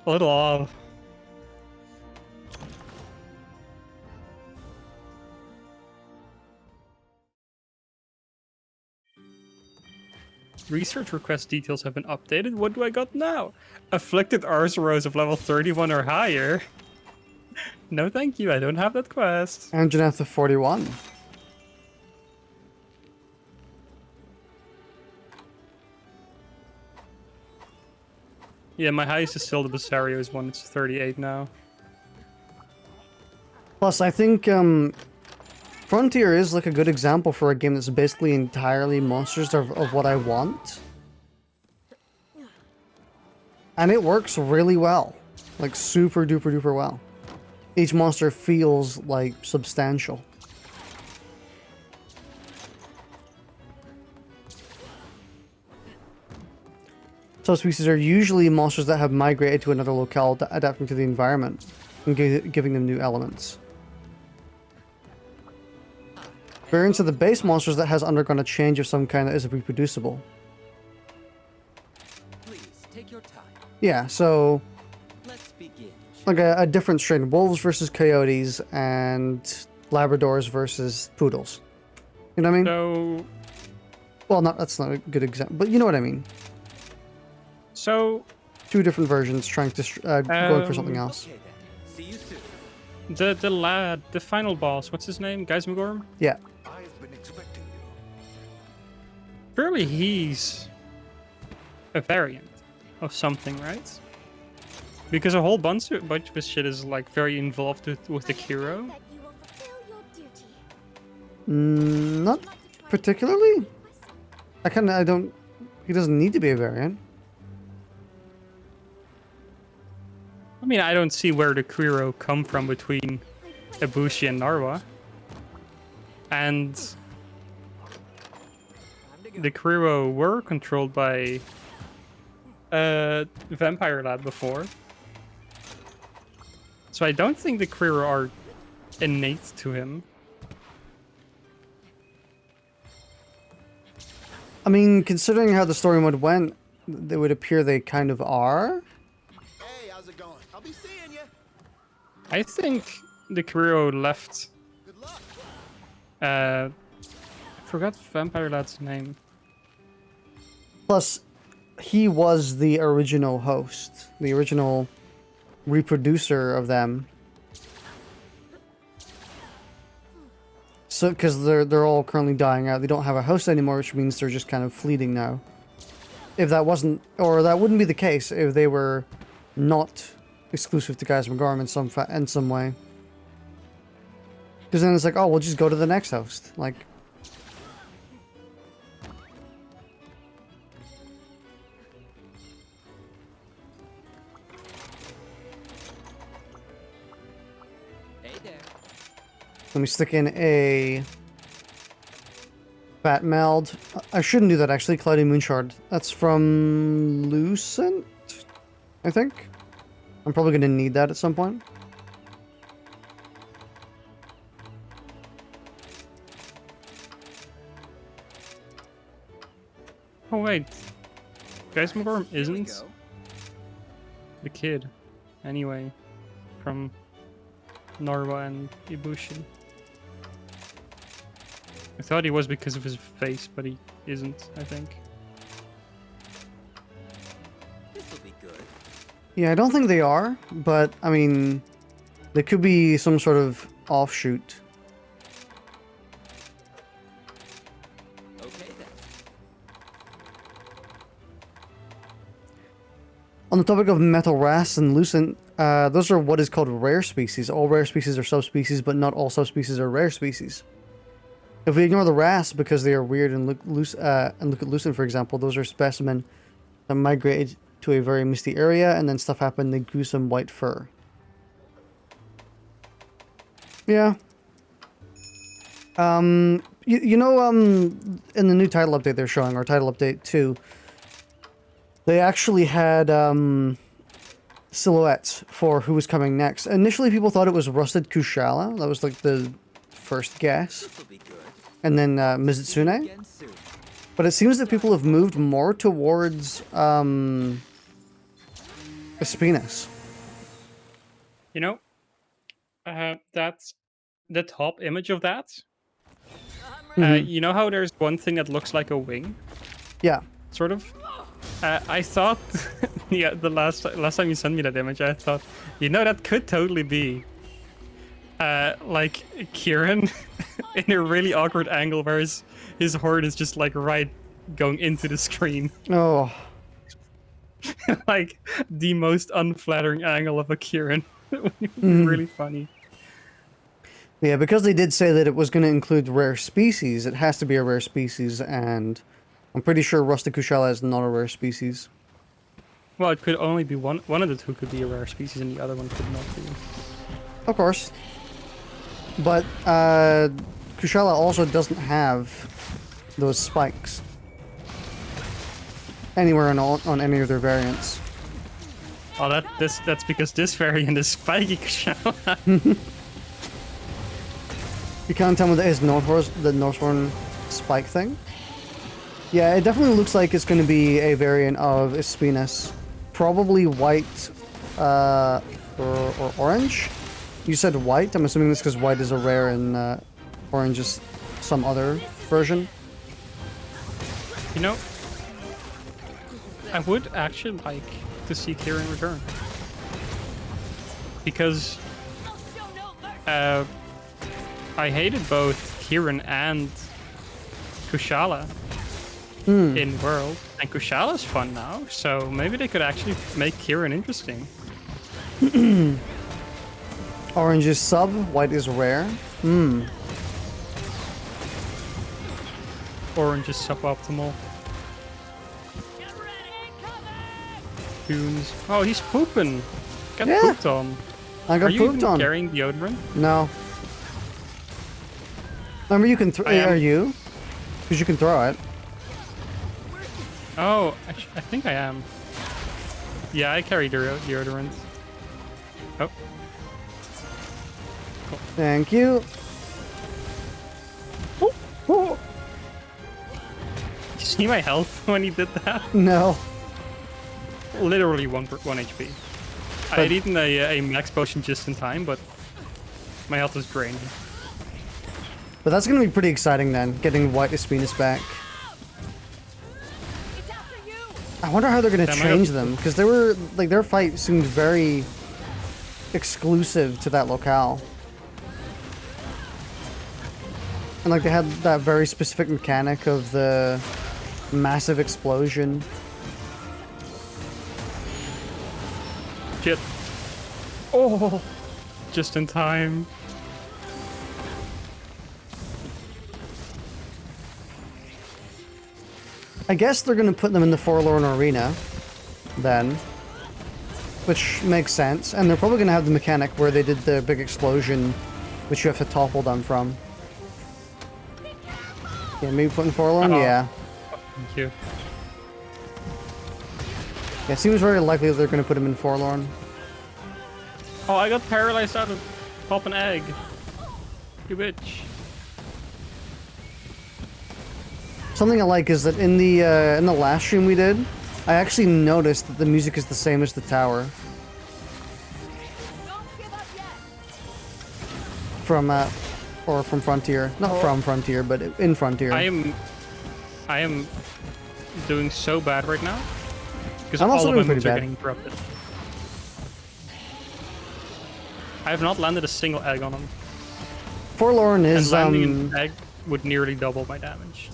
a little off. Research request details have been updated. What do I got now? Afflicted Arceros of level 31 or higher. No thank you, I don't have that quest. And Janetha 41. Yeah, my highest is still the Basario's one. It's 38 now. Plus, I think Frontier is like a good example for a game that's basically entirely monsters of what I want. And it works really well. Like super duper duper well. Each monster feels like substantial. Subspecies are usually monsters that have migrated to another locale, adapting to the environment and giving them new elements. Variants of the base monsters that has undergone a change of some kind that is reproducible. Please take your time. Yeah, so Let's begin. like a different strain: wolves versus coyotes and Labradors versus poodles. You know what I mean? So, Well, that's not a good example, but you know what I mean. so Two different versions trying to going for something else. Okay then. See you soon. the lad, the final boss, what's his name? Geismagorm? Yeah. I've been expecting you. Surely he's a variant of something, right? Because a whole bunch of this shit is like very involved with the Kiro. That you will fulfill your duty. Not particularly. I don't. He doesn't need to be a variant. I mean, I don't see where the Kiro come from between Ibushi and Narwa. And the Kiro were controlled by Vampire Lad before. So I don't think the Kiro are innate to him. I mean, considering how the story mode went, it would appear they kind of are. Hey, how's it going? I'll be seeing you. I think the Kiro left. Good luck. I forgot Vampire Lad's name. Plus, he was the original host, the original reproducer of them. So, because they're all currently dying out, they don't have a host anymore, which means they're just kind of fleeting now. If that wasn't, or that wouldn't be the case if they were not exclusive to Geismagorm in some way. Because then it's like, oh, we'll just go to the next host. Like, Hey there. let me stick in a Bat Meld. I shouldn't do that actually. Cloudy Moonshard. That's from Lucent, I think. I'm probably going to need that at some point. Oh wait, Geismagorm Here we isn't go. the kid, anyway, from Narwa and Ibushi. I thought he was because of his face, but he isn't, I think. This'll be good. Yeah, I don't think they are, but I mean, they could be some sort of offshoot. Okay then. On the topic of metal wrasse and lucent, those are what is called rare species. All rare species are subspecies, but not all subspecies are rare species. If we ignore the wrasse because they are weird and look at lucent, for example, those are specimen that migrated to a very misty area, and then stuff happened. They grew some white fur. Yeah. You know, in the new title update they're showing, or title update 2, they actually had silhouettes for who was coming next. Initially, people thought it was Rusted Kushala. That was like the first guess. This'll be good. And then Mizutsune. Again soon. But it seems that people have moved more towards Espinas. You know, that's the top image of that. You know how there's one thing that looks like a wing, Yeah. sort of. I thought, yeah, the last time you sent me that image, I thought, you know, that could totally be, like Kieran in a really awkward angle where his horn is just like right going into the screen. Oh. Like the most unflattering angle of a Kieran. Really funny. Yeah, because they did say that it was going to include rare species, it has to be a rare species, and I'm pretty sure Rusted Kushala is not a rare species. Well, it could only be one of the two could be a rare species and the other one could not be. Of course. But Kushala also doesn't have those spikes anywhere on any of their variants. Oh, that's because this variant is spiky Kushala. You can't tell me that is the Northhorn spike thing. Yeah, it definitely looks like it's going to be a variant of Espinas. Probably white or orange. You said white. I'm assuming this because white is a rare and orange is some other version. You know, I would actually like to see Kieran return. Because I hated both Kieran and Kushala in World. And Kushala's fun now, so maybe they could actually make Kieran interesting. Orange is sub, white is rare. Orange is suboptimal. Tunes. Oh, he's pooping. Got Yeah. pooped on. I Are got you pooped even on. carrying deodorant? No. Remember, you can throw. I am. Are you? Because you can throw it. Oh, I think I am. Yeah, I carry deodorant. Oh. Thank you. Did you see my health when he did that? No. Literally 1 HP. I had eaten a max potion just in time, but my health was drained. But that's going to be pretty exciting then, getting White Espinas back. It's after you. I wonder how they're going to Yeah, change them, because they were, like, their fight seemed very exclusive to that locale. And, like, they had that very specific mechanic of the massive explosion. Shit. Oh, just in time. I guess they're going to put them in the Forlorn Arena, then. Which makes sense. And they're probably going to have the mechanic where they did the big explosion, which you have to topple them from. Yeah, maybe put in Forlorn? Uh-oh. Yeah. Thank you. Yeah, it seems very likely that they're going to put him in Forlorn. Oh, I got paralyzed out of pop an egg. You bitch. Something I like is that in the last stream we did, I actually noticed that the music is the same as the tower. Don't give up yet. From Frontier. Not from Frontier, but in Frontier. I am doing so bad right now. Because I'm also all of doing my moves pretty are bad. getting interrupted. I have not landed a single egg on him. Forlorn And is landing an egg would nearly double my damage.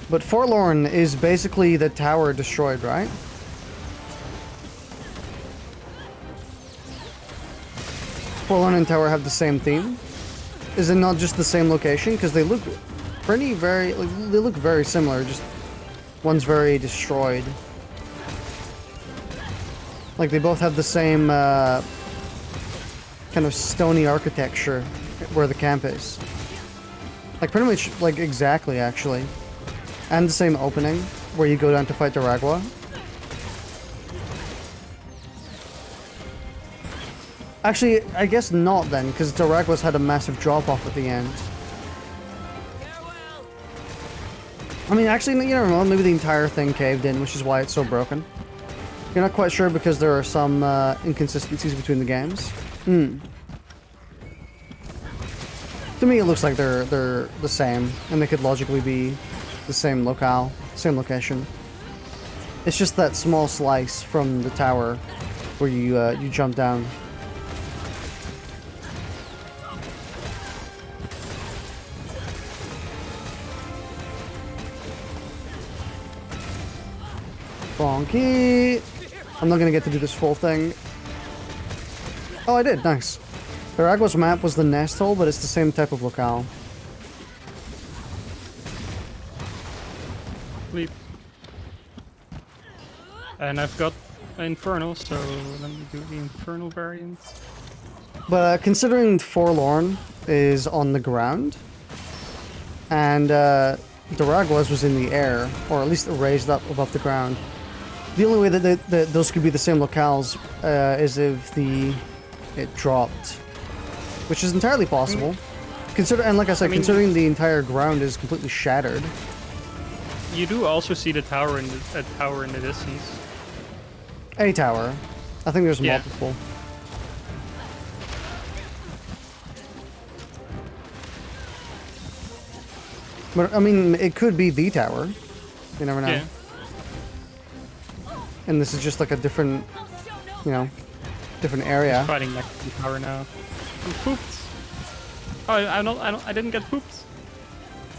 But Forlorn is basically the tower destroyed, right? Forlorn and tower have the same theme. Is it not just the same location? Because they look they look very similar. Just one's very destroyed. Like they both have the same kind of stony architecture where the camp is. Like pretty much like exactly actually. And the same opening where you go down to fight Daragwa. Actually, I guess not then, because Daragwa's had a massive drop-off at the end. I mean, actually, you never know, maybe the entire thing caved in, which is why it's so broken. You're not quite sure because there are some inconsistencies between the games. To me, it looks like they're the same, and they could logically be the same locale, same location. It's just that small slice from the tower where you jump down. Bonky! I'm not gonna get to do this full thing. Oh, I did. Nice. Daragwa's map was the nest hole, but it's the same type of locale. Leap. And I've got Infernal, so let me do the Infernal variant. But considering Forlorn is on the ground, and Daragwa's was in the air, or at least raised up above the ground, the only way that those could be the same locales is if it dropped, which is entirely possible. And like I said, considering the entire ground is completely shattered. You do also see the tower in the distance. A tower. I think there's Yeah. multiple. But I mean, it could be the tower. You never know. Yeah. And this is just like a different, you know, different area. Fighting next to the tower now. I'm pooped. Oh, I didn't get pooped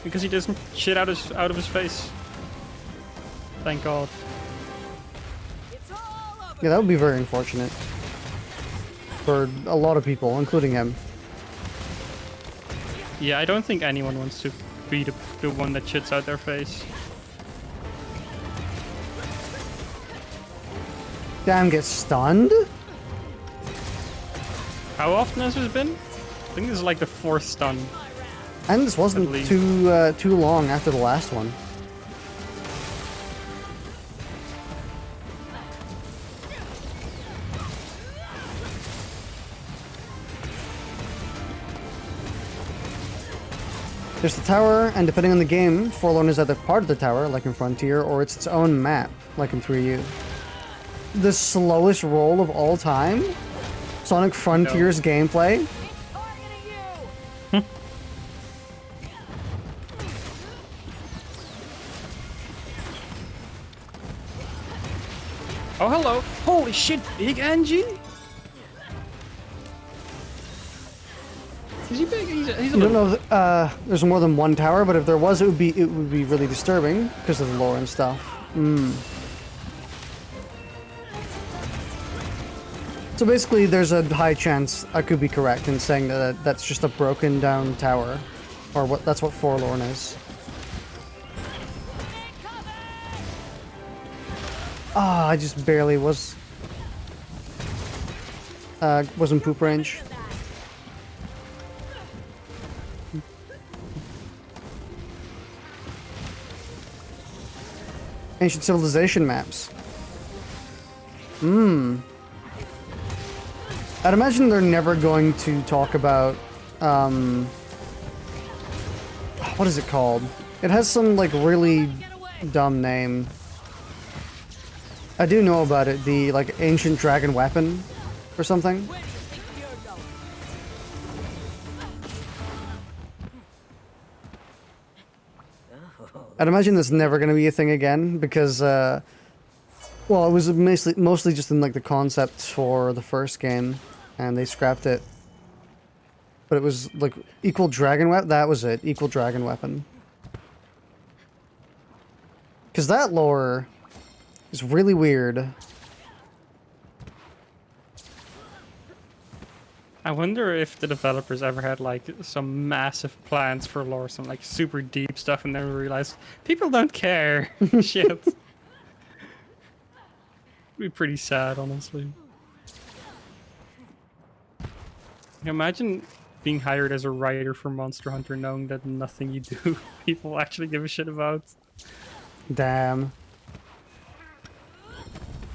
because he doesn't shit out of his face. Thank God. Yeah, that would be very unfortunate for a lot of people, including him. Yeah, I don't think anyone wants to be the one that shits out their face. Damn, get stunned? How often has this been? I think this is like the 4th stun. And this wasn't too long after the last one. There's the tower, and depending on the game, Forlorn is either part of the tower, like in Frontier, or it's its own map, like in 3U. The slowest roll of all time? Sonic Frontiers gameplay? Oh, hello. Holy shit, big Angie? Is he big? He's a I don't know if there's more than one tower, but if there was, it would be really disturbing because of the lore and stuff. So basically, there's a high chance I could be correct in saying that that's just a broken down tower, or that's what Forlorn is. Ah, I just barely was. Wasn't poop range. Ancient Civilization maps. I'd imagine they're never going to talk about, what is it called? It has some, like, really dumb name. I do know about it, the, like, Ancient Dragon Weapon or something. I'd imagine that's never going to be a thing again because, well, it was mostly just in like the concepts for the first game, and they scrapped it. But it was like equal dragon weapon. That was it. Equal dragon weapon. Because that lore is really weird. I wonder if the developers ever had like some massive plans for lore, some like super deep stuff, and then realized people don't care. Shit. It'd be pretty sad, honestly. Imagine being hired as a writer for Monster Hunter, knowing that nothing you do people actually give a shit about. Damn.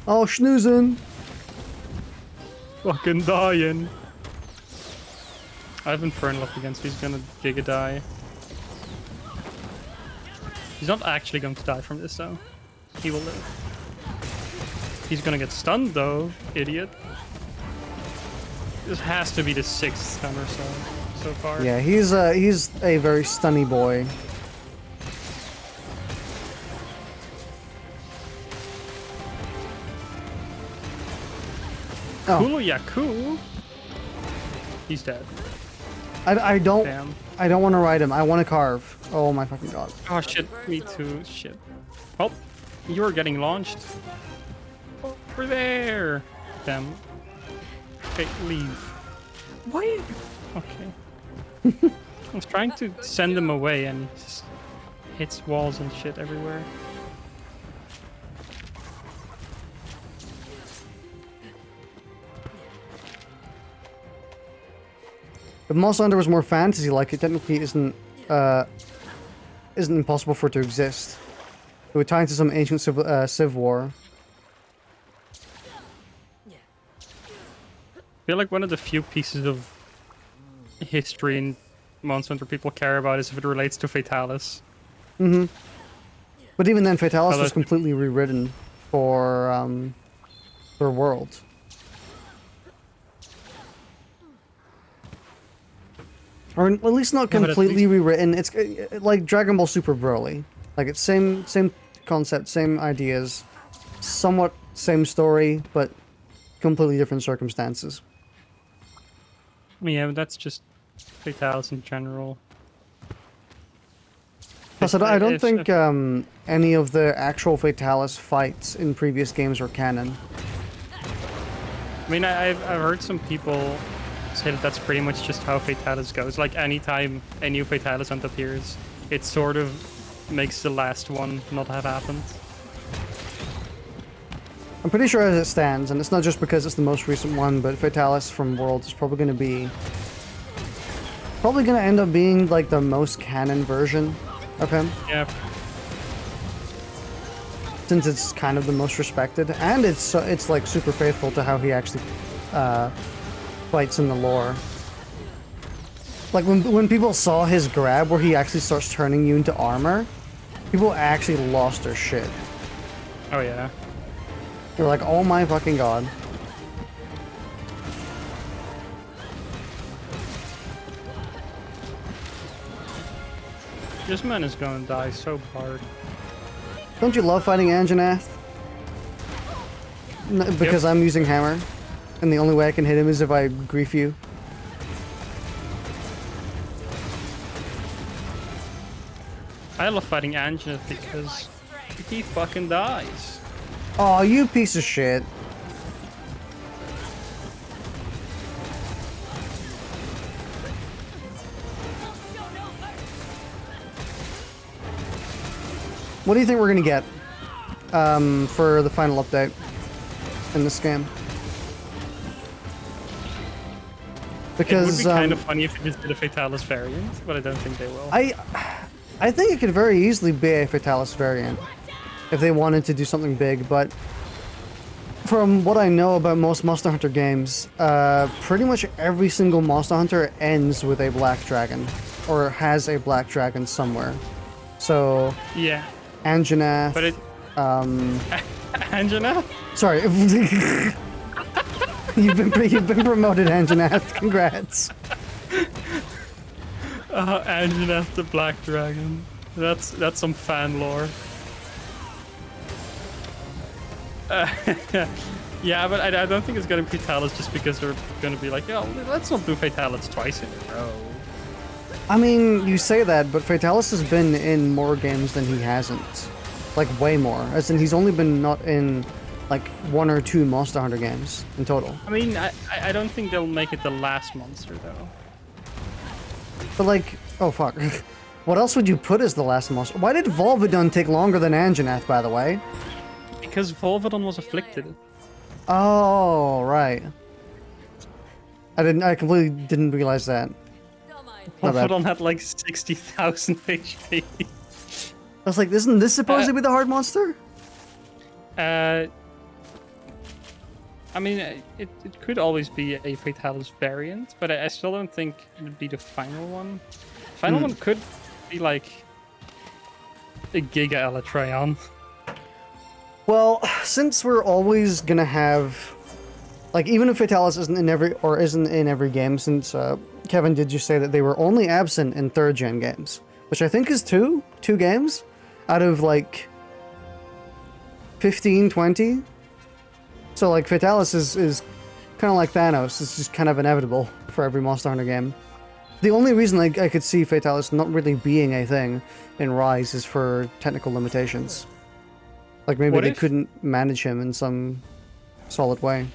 Oh, snoozing. Fucking dying. I have Infernal up against, he's gonna giga die. He's not actually going to die from this though. He will live. He's gonna get stunned though, idiot. This has to be the 6th stun or so far. Yeah, he's a very stunny boy. Oh. Cool, yeah, cool. He's dead. I don't Damn. I don't want to ride him. I want to carve. Oh my fucking god. Oh shit, me too. Shit. Oh, you're getting launched. Over there. Damn. Okay, leave. Why? Okay. I was trying to send him away and he just hits walls and shit everywhere. If Monster Hunter was more fantasy-like, it technically isn't impossible for it to exist. It would tie into some ancient civ war. I feel like one of the few pieces of history in Monster Hunter people care about is if it relates to Fatalis. Mm-hmm. But even then, Fatalis Oh, was completely rewritten for World. Or at least not Yeah, but at completely least- rewritten. It's like Dragon Ball Super Broly. Like it's same concept, same ideas, somewhat same story, but completely different circumstances. Yeah, but that's just Fatalis in general. Plus, I don't It's- think any of the actual Fatalis fights in previous games are canon. I mean, I've heard some people say that that's pretty much just how Fatalis goes. Like, anytime a new Fatalis hunt appears, it sort of makes the last one not have happened. I'm pretty sure as it stands, and it's not just because it's the most recent one, but Fatalis from World is probably going to be... Probably going to end up being, like, the most canon version of him. Yeah. Since it's kind of the most respected, and it's like, super faithful to how he actually fights in the lore. Like, when people saw his grab where he actually starts turning you into armor, people actually lost their shit. Oh, yeah. They were like, oh my fucking god. This man is gonna die so hard. Don't you love fighting Anjanath? Because I'm using hammer, and the only way I can hit him is if I grief you. I love fighting Angela because he fucking dies. Oh, you piece of shit. What do you think we're gonna get for the final update in this game? Because It would be kind of funny if it just did a Fatalis variant, but I don't think they will. I think it could very easily be a Fatalis variant if they wanted to do something big, but from what I know about most Monster Hunter games, pretty much every single Monster Hunter ends with a black dragon, or has a black dragon somewhere. So, Yeah, Anjanath, but it... Angela? sorry, you've been promoted, Anjanath. Congrats. Angela the Black Dragon. That's some fan lore. Yeah, but I don't think it's gonna be Fatalis just because they're gonna be like, yo, let's not do Fatalis twice in a row. I mean, you say that, but Fatalis has been in more games than he hasn't. Like, way more. As in, he's only been not in, like, 1 or 2 Monster Hunter games in total. I mean, I don't think they'll make it the last monster, though. But, like, oh, fuck. What else would you put as the last monster? Why did Volvidon take longer than Anjanath, by the way? Because Volvidon was afflicted. Oh, right. I completely didn't realize that. Don't mind. My bad. Volvidon had like 60,000 HP. I was like, isn't this supposed to be the hard monster? I mean, it could always be a Fatalis variant, but I still don't think it would be the final one. The final one could be like a Giga Elatreon. Well, since we're always gonna have, like, even if Fatalis isn't in every game, since Kevin did just say that they were only absent in 3rd gen games, which I think is two games out of like 15, 20. So like Fatalis is kind of like Thanos. It's just kind of inevitable for every Monster Hunter game. The only reason I could see Fatalis not really being a thing in Rise is for technical limitations. Like maybe they couldn't manage him in some solid way.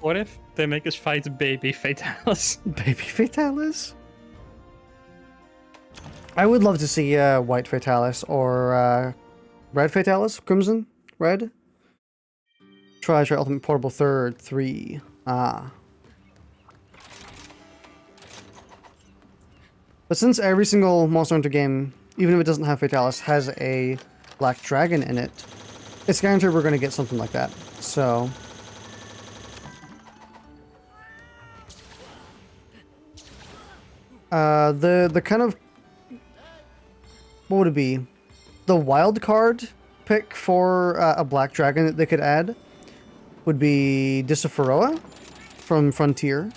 What if they make us fight Baby Fatalis? Baby Fatalis? I would love to see White Fatalis or Red Fatalis? Crimson? Red? Try Ultimate Portable 3. Ah. But since every single Monster Hunter game, even if it doesn't have Fatalis, has a Black Dragon in it, it's guaranteed we're going to get something like that. So... the kind of... What would it be? The wild card pick for a Black Dragon that they could add would be Disapharoa from Frontier.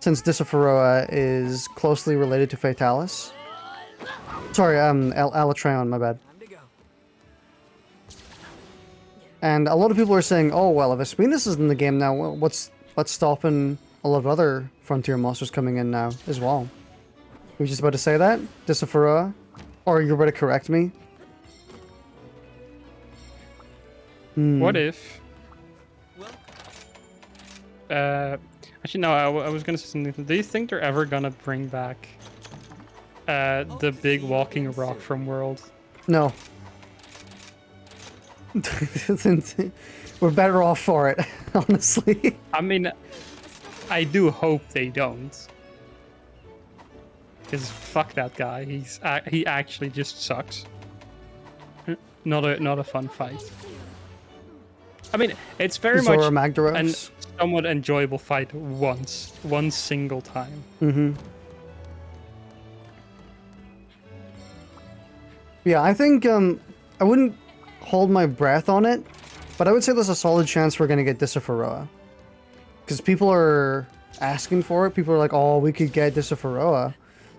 Since Disapharoa is closely related to Fatalis. Sorry, Alatreon, my bad. Time to go. And a lot of people are saying, oh, well, if Espinus is in the game now, well, what's stopping a lot of other Frontier monsters coming in now as well? Were you just about to say that? Disapharoa? Or you're about to correct me? What if... actually, no, I was gonna say something. Do you think they're ever gonna bring back the big walking rock from World? No. We're better off for it, honestly. I mean, I do hope they don't. Because fuck that guy. He actually just sucks. Not a fun fight. I mean, it's very much a somewhat enjoyable fight one single time. Mm-hmm. Yeah, I think I wouldn't hold my breath on it, but I would say there's a solid chance we're gonna get Disapharoa. Because people are asking for it. People are like, "Oh, we could get Disapharoa."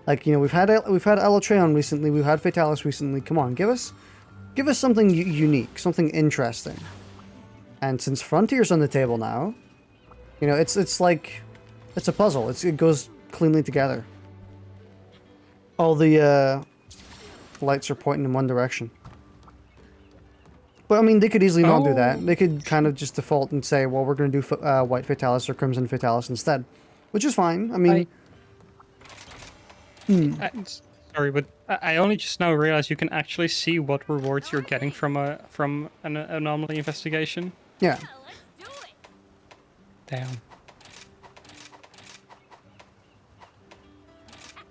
Like, you know, we've had Alatreon recently, we've had Fatalis recently. Come on, give us something unique, something interesting. And since Frontier's on the table now, you know, it's like it's a puzzle. It goes cleanly together. All the lights are pointing in one direction. But I mean, they could easily not do that. They could kind of just default and say, well, we're going to do White Fatalis or Crimson Fatalis instead, which is fine. I mean, sorry, but I only just now realized you can actually see what rewards you're getting from an anomaly investigation. Yeah. Let's do it. Damn.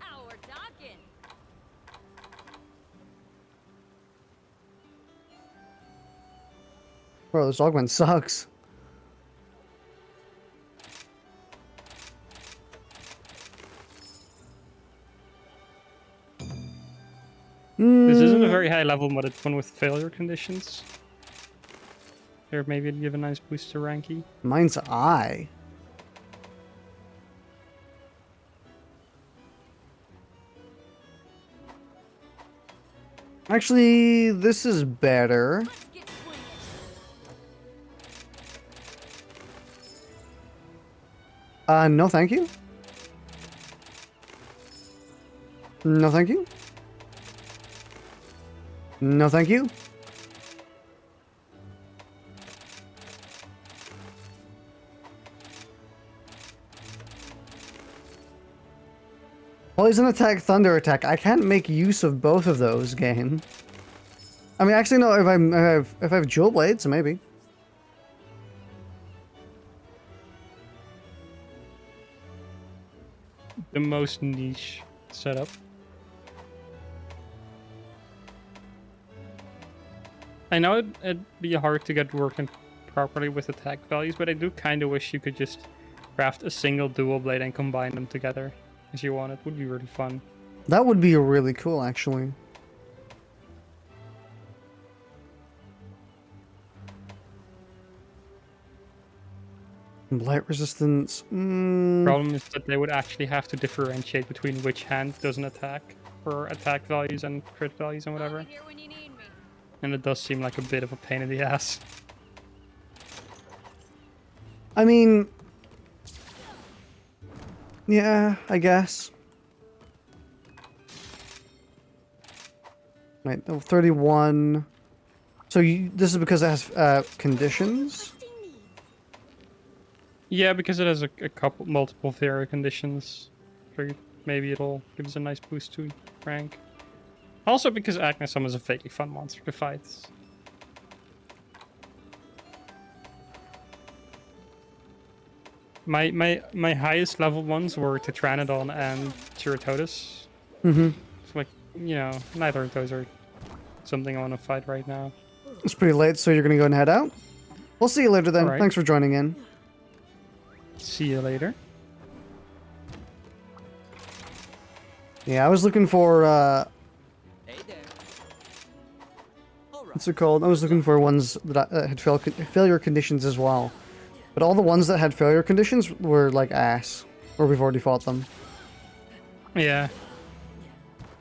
Ow, we're talking. Bro, this augment sucks. This isn't a very high level, but it's one with failure conditions. Here, maybe it'd give a nice boost to Ranky. Mine's eye. Actually, this is better. Let's get swinging. No thank you. No thank you. No thank you. Poison attack, thunder attack. I can't make use of both of those, game. I mean, actually, no. If I have dual blades, maybe. The most niche setup. I know it'd be hard to get working properly with attack values, but I do kind of wish you could just craft a single dual blade and combine them together as you want. It would be really fun. That would be really cool, actually. Blight resistance. Problem is that they would actually have to differentiate between which hand doesn't attack for attack values and crit values and whatever. I'm here when you need me. And it does seem like a bit of a pain in the ass. I mean, yeah, I guess. Wait, no, 31. So this is because it has conditions? Yeah, because it has a couple, multiple Vera conditions. So maybe it'll give us a nice boost to rank. Also because Agnesum is a vaguely fun monster to fight. My highest level ones were Tetranodon and Ceratotus. Mm-hmm. So like, you know, neither of those are something I want to fight right now. It's pretty late, so you're gonna go and head out? We'll see you later then. Alright. Thanks for joining in. See you later. Yeah, I was looking for, Hey there. All right. what's it called? I was looking for ones that had failure conditions as well. But all the ones that had failure conditions were like ass. Or we've already fought them. Yeah.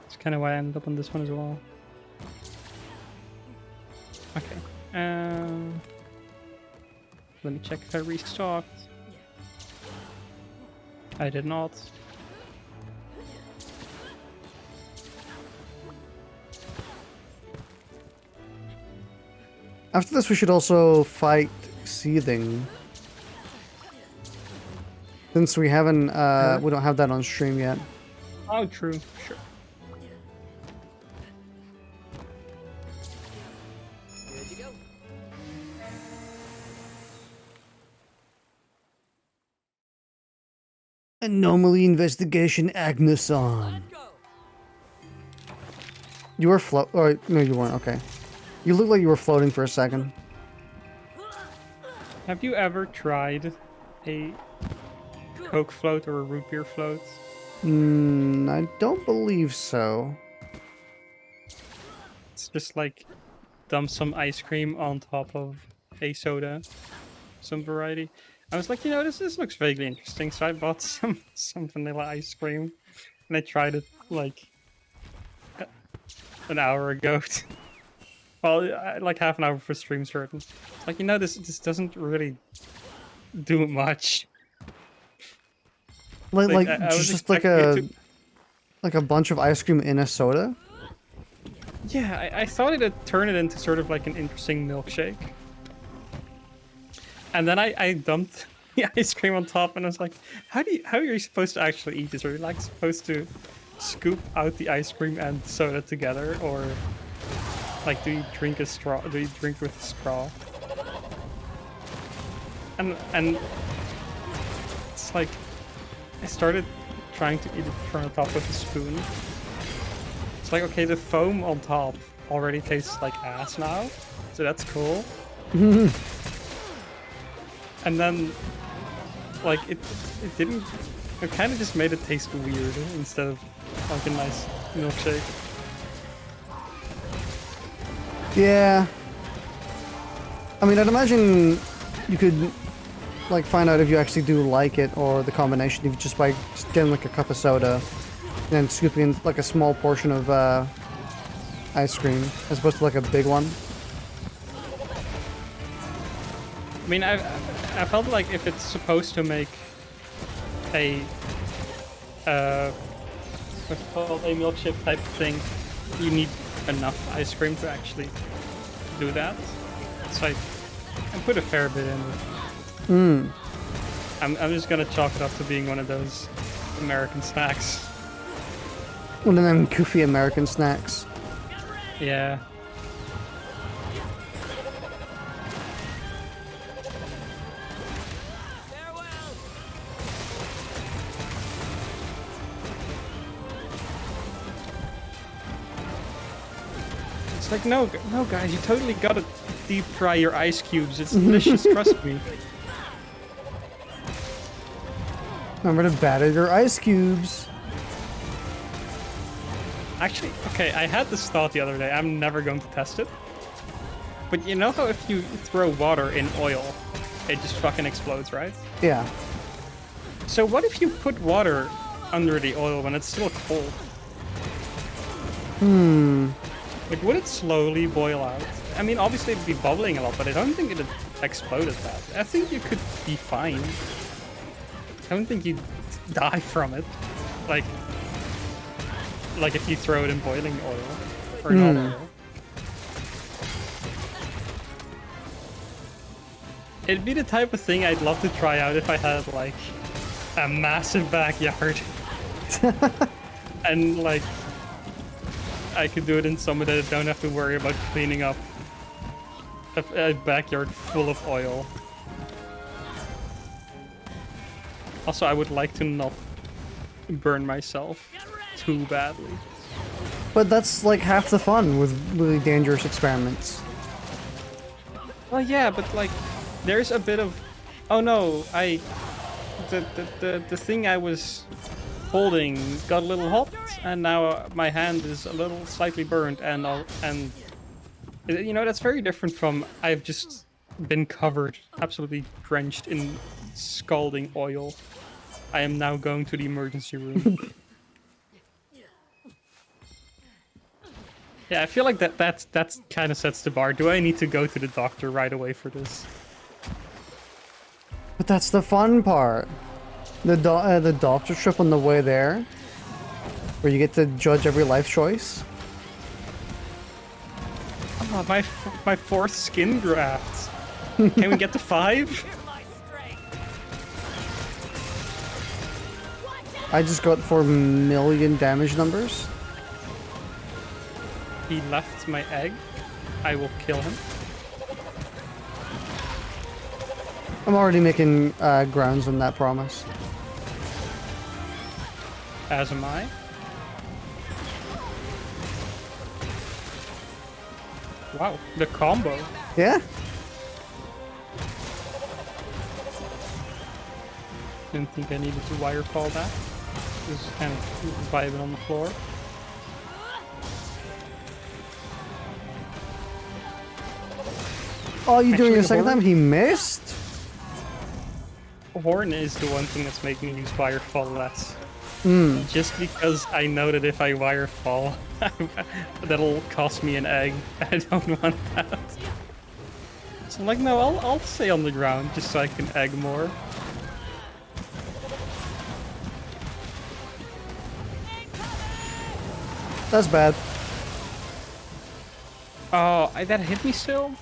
That's kind of why I ended up on this one as well. Okay. Let me check if I restocked. I did not. After this, we should also fight Seething. Since we haven't, we don't have that on stream yet. Oh, true. Sure. Good to go. Anomaly investigation Agneson. Let's go. You were oh, no, you weren't. Okay. You looked like you were floating for a second. Have you ever tried a Coke float or a root beer float? I don't believe so. It's just like dump some ice cream on top of a soda, some variety. I was like, you know, this looks vaguely interesting, so I bought some vanilla ice cream, and I tried it like an hour ago. Well, like half an hour for stream certain. Like, you know, this doesn't really do much. Like I was just like expecting it a bunch of ice cream in a soda. Yeah, I thought it'd turn it into sort of like an interesting milkshake. And then I dumped the ice cream on top, and I was like, how are you supposed to actually eat this? Are you like supposed to scoop out the ice cream and soda together, or like do you drink a straw? Do you drink with a straw? And it's like I started trying to eat it from the top with a spoon. It's like, okay, the foam on top already tastes like ass now, so that's cool. And then, like, it didn't. It kind of just made it taste weird instead of like a nice milkshake. Yeah. I mean, I'd imagine you could like find out if you actually do like it, or the combination of just by just getting like a cup of soda and then scooping in like a small portion of ice cream as opposed to like a big one. I mean, I felt like if it's supposed to make a what's it called, a milkshake type thing, you need enough ice cream to actually do that. So I put a fair bit in. I'm just gonna chalk it up to being one of those American snacks. One of them goofy American snacks. Yeah. It's like, no, guys, you totally gotta deep fry your ice cubes. It's delicious, trust me. Remember to batter your ice cubes. Actually, okay, I had this thought the other day. I'm never going to test it. But you know how if you throw water in oil, it just fucking explodes, right? Yeah. So what if you put water under the oil when it's still cold? Like, would it slowly boil out? I mean, obviously it'd be bubbling a lot, but I don't think it'd explode as bad. I think you could be fine. I don't think you'd die from it. Like if you throw it in boiling oil. Or not oil. It'd be the type of thing I'd love to try out if I had, like, a massive backyard. And, like, I could do it in somewhere that I don't have to worry about cleaning up a backyard full of oil. Also, I would like to not burn myself too badly. But that's like half the fun with really dangerous experiments. Well, yeah, but like, there's a bit of, oh no, the thing I was holding got a little hot, and now my hand is a little slightly burned, and you know, that's very different from I've just been covered, absolutely drenched in scalding oil. I am now going to the emergency room. Yeah, I feel like that's kind of sets the bar. Do I need to go to the doctor right away for this? But that's the fun part. The doctor trip on the way there, where you get to judge every life choice. Oh, my fourth skin graft. Can we get to 5? I just got 4 million damage numbers. He left my egg. I will kill him. I'm already making grounds on that promise. As am I. Wow, the combo. Yeah? Didn't think I needed to wirefall that. Just kind of vibing on the floor. Oh, you doing it a Actually, second Horn? time? He missed? Horn is the one thing that's making me use wirefall less. Just because I know that if I wirefall, that'll cost me an egg. I don't want that. So I'm like, no, I'll stay on the ground just so I can egg more. That's bad. Oh, that hit me still?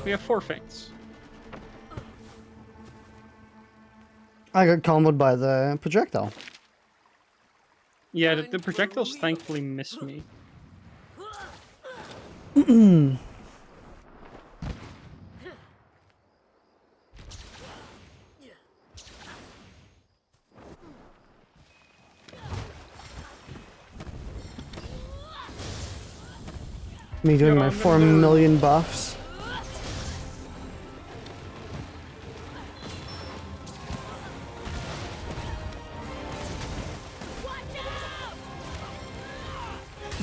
We have 4 faints. I got comboed by the projectile. Yeah, the projectiles thankfully missed me. Me doing Yeah, my I'm 4 gonna do- million buffs.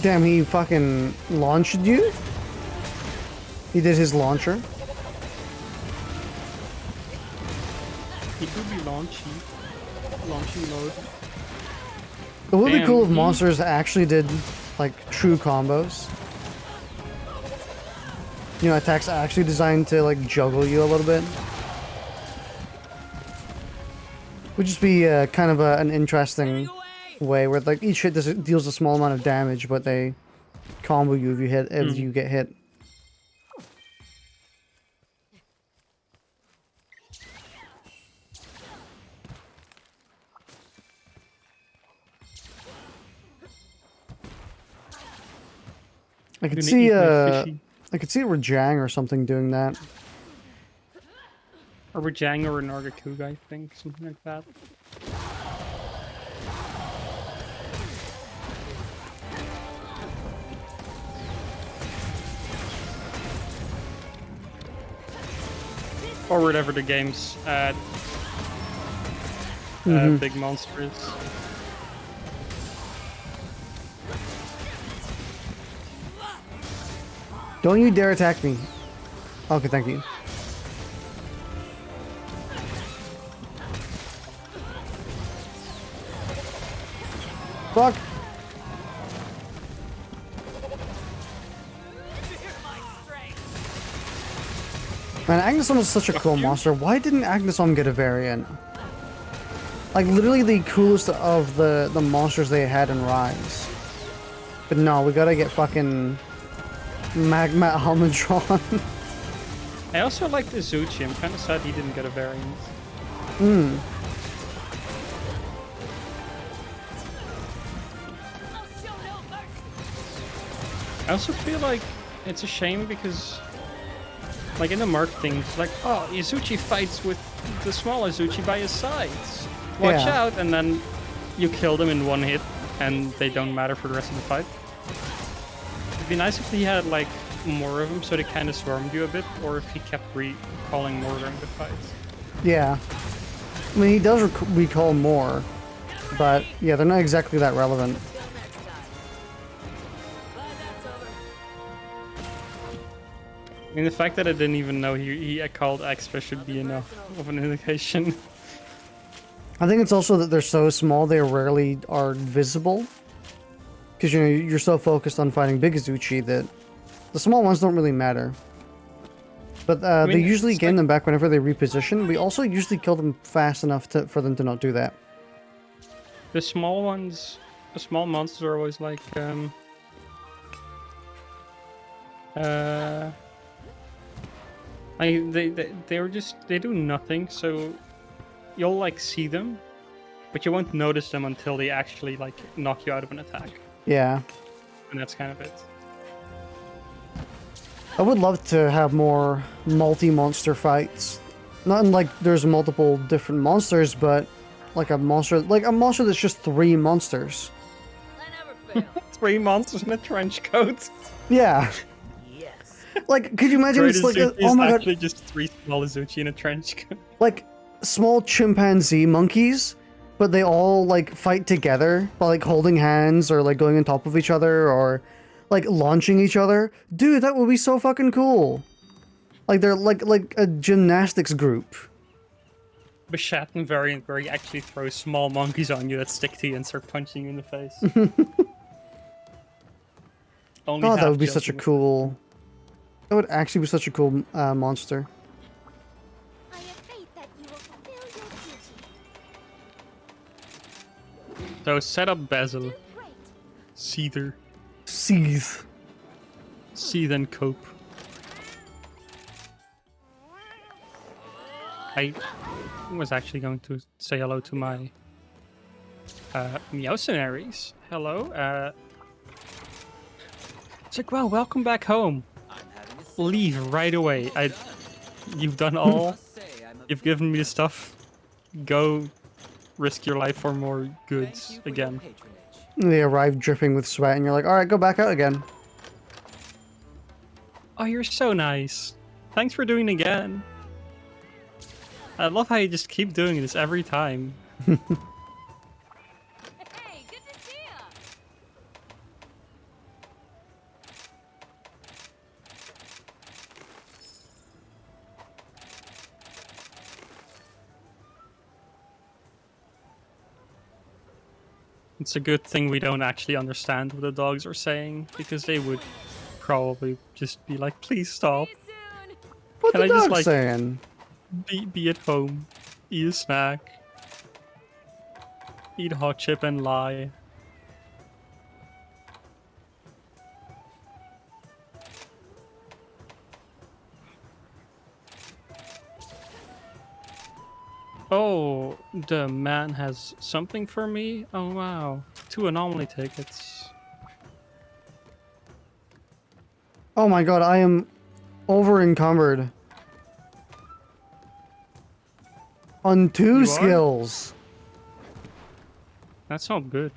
Damn, he fucking launched you? He did his launcher. He could be launchy mode. It would be Damn, cool if he- monsters actually did like true combos. You know, attacks actually designed to like juggle you a little bit. Would just be kind of an interesting way where like each hit deals a small amount of damage, but they combo you if you get hit. I could see I could see a Rajang or something doing that. Or Rajang or a Nargacuga, I think, something like that. Or whatever the game's big monster is. Don't you dare attack me. Okay, thank you. Fuck. Man, Agnesom is such a cool monster. Why didn't Agnesom get a variant? Like, literally the coolest of the monsters they had in Rise. But no, we gotta get fucking Magma Almondron. I also like the Zuchi. I'm kind of sad he didn't get a variant. Hmm. I also feel like it's a shame because, like in the marketing, it's like, oh, Izuchi fights with the small Izuchi by his sides. Watch out, and then you kill them in one hit, and they don't matter for the rest of the fight. It'd be nice if he had like more of them, so they kind of swarmed you a bit, or if he kept recalling more during the fights. Yeah. I mean, he does recall more, but yeah, they're not exactly that relevant. I mean, the fact that I didn't even know he called extra should be enough of an indication. I think it's also that they're so small they rarely are visible. Because, you know, you're so focused on fighting Big Izuchi that the small ones don't really matter. But I mean, they usually gain them back whenever they reposition. We also usually kill them fast enough for them to not do that. The small ones, the small monsters are always like, they're just, they do nothing, so you'll like see them, but you won't notice them until they actually like knock you out of an attack. Yeah. And that's kind of it. I would love to have more multi-monster fights. Not in like there's multiple different monsters, but like a monster that's just 3 monsters. I never fail. 3 monsters in a trench coat. Yeah. Yes. Like, could you imagine it's like, oh my god, actually just 3 small Izuchi in a trench coat. like small chimpanzee monkeys, but they all like fight together by like holding hands or like going on top of each other or like launching each other. Dude, that would be so fucking cool. Like they're like a gymnastics group. Beshatten variant where he actually throws small monkeys on you that stick to you and start punching you in the face. Only Oh, that would be half such a joking. cool... That would actually be such a cool monster. I have faith that you will fulfill your duty. So set up Basil, Do great. Seether, Seethe. Seethe and Cope. I was actually going to say hello to my Meowcenaries. Hello. It's like, wow, welcome back home. Leave right away. You've done all. You've given me the stuff. Go risk your life for more goods again. They arrive dripping with sweat and you're like, alright, go back out again. Oh, you're so nice. Thanks for doing it again. I love how you just keep doing this every time. Hey, good to see ya. It's a good thing we don't actually understand what the dogs are saying, because they would probably just be like, please stop. See you soon. What Can the I just, dog like- saying? Be at home. Eat a snack. Eat a hot chip and lie. Oh, the man has something for me? Oh wow. 2 anomaly tickets. Oh my god, I am over encumbered. On 2 You are? skills. That's not good.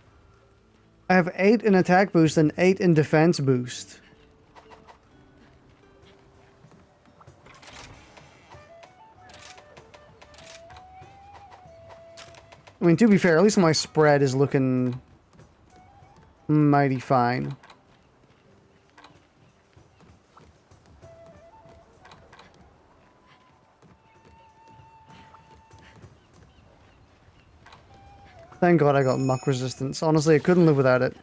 I have 8 in attack boost and 8 in defense boost. I mean, to be fair, at least my spread is looking mighty fine. Thank God I got muck resistance. Honestly, I couldn't live without it.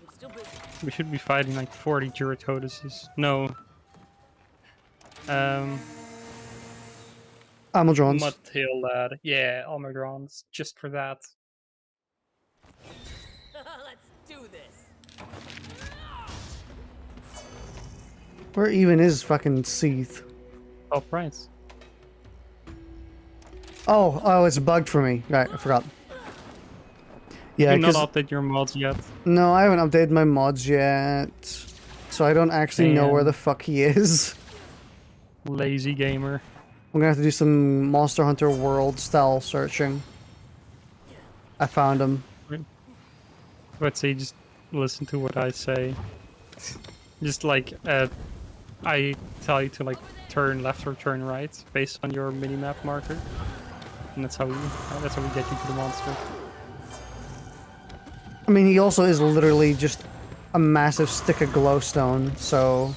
I'm still busy. We should be fighting like 40 Duratotuses. No. Amaldrons. Mudtail lad. Yeah, Almagrons. Just for that. Let's do this. Where even is fucking Seath? Top right. Oh, it's bugged for me. Right, I forgot. Yeah, You not 'cause- update your mods yet. no, I haven't updated my mods yet. So I don't actually know where Damn. the fuck he is. Lazy gamer. I'm gonna have to do some Monster Hunter World style searching. I found him. But say just listen to what I say. Just like I tell you to like turn left or turn right based on your minimap marker. And that's how we get you to the monster. I mean, he also is literally just a massive stick of glowstone, so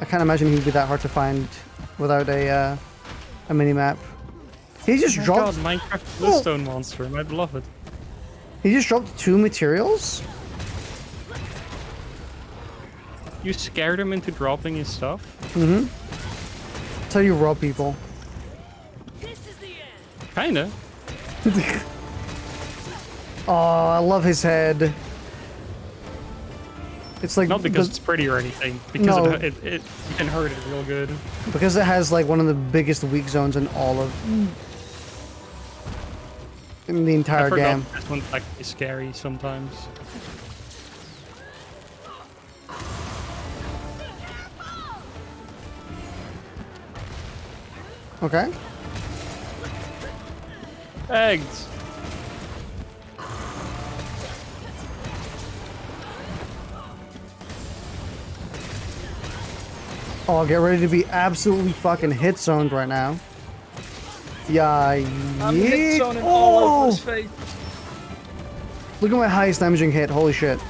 I can't imagine he'd be that hard to find without a minimap. He just Oh my dropped. god, Minecraft glowstone monster. I love it. He just dropped 2 materials. You scared him into dropping his stuff? That's how you rob people. This is the end. Kinda. Oh, I love his head. It's like Not because the- it's pretty or anything. Because No. it you can hurt it real good. because it has like one of the biggest weak zones in all of in the I entire forgot game. this one's like scary sometimes. Okay. Eggs! Oh, get ready to be absolutely fucking hit zoned right now. Yeah, yeet. Oh! face. Look at my highest damaging hit. Holy shit.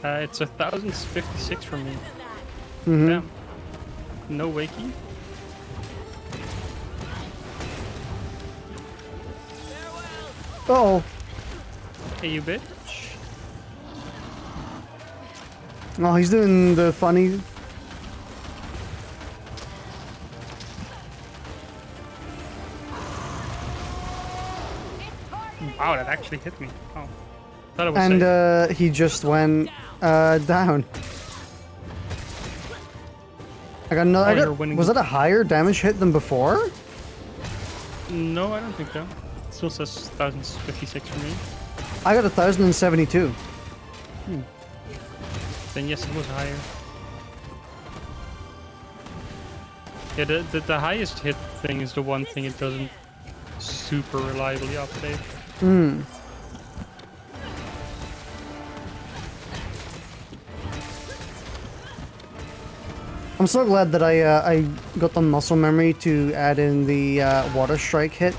It's 1056 for me. Mm-hmm. Damn. No wakey. Oh. Hey, you bitch. Oh, he's doing the funny. Wow, that actually hit me. Oh. Thought it was And safe. he just went down. I got no. Oh, I you're got, winning. was that a higher damage hit than before? No, I don't think so. It still says 1056 for me. I got 1072. Then yes, it was higher. Yeah, the highest hit thing is the one thing it doesn't super reliably update. Hmm. I'm so glad that I got the muscle memory to add in the water strike hit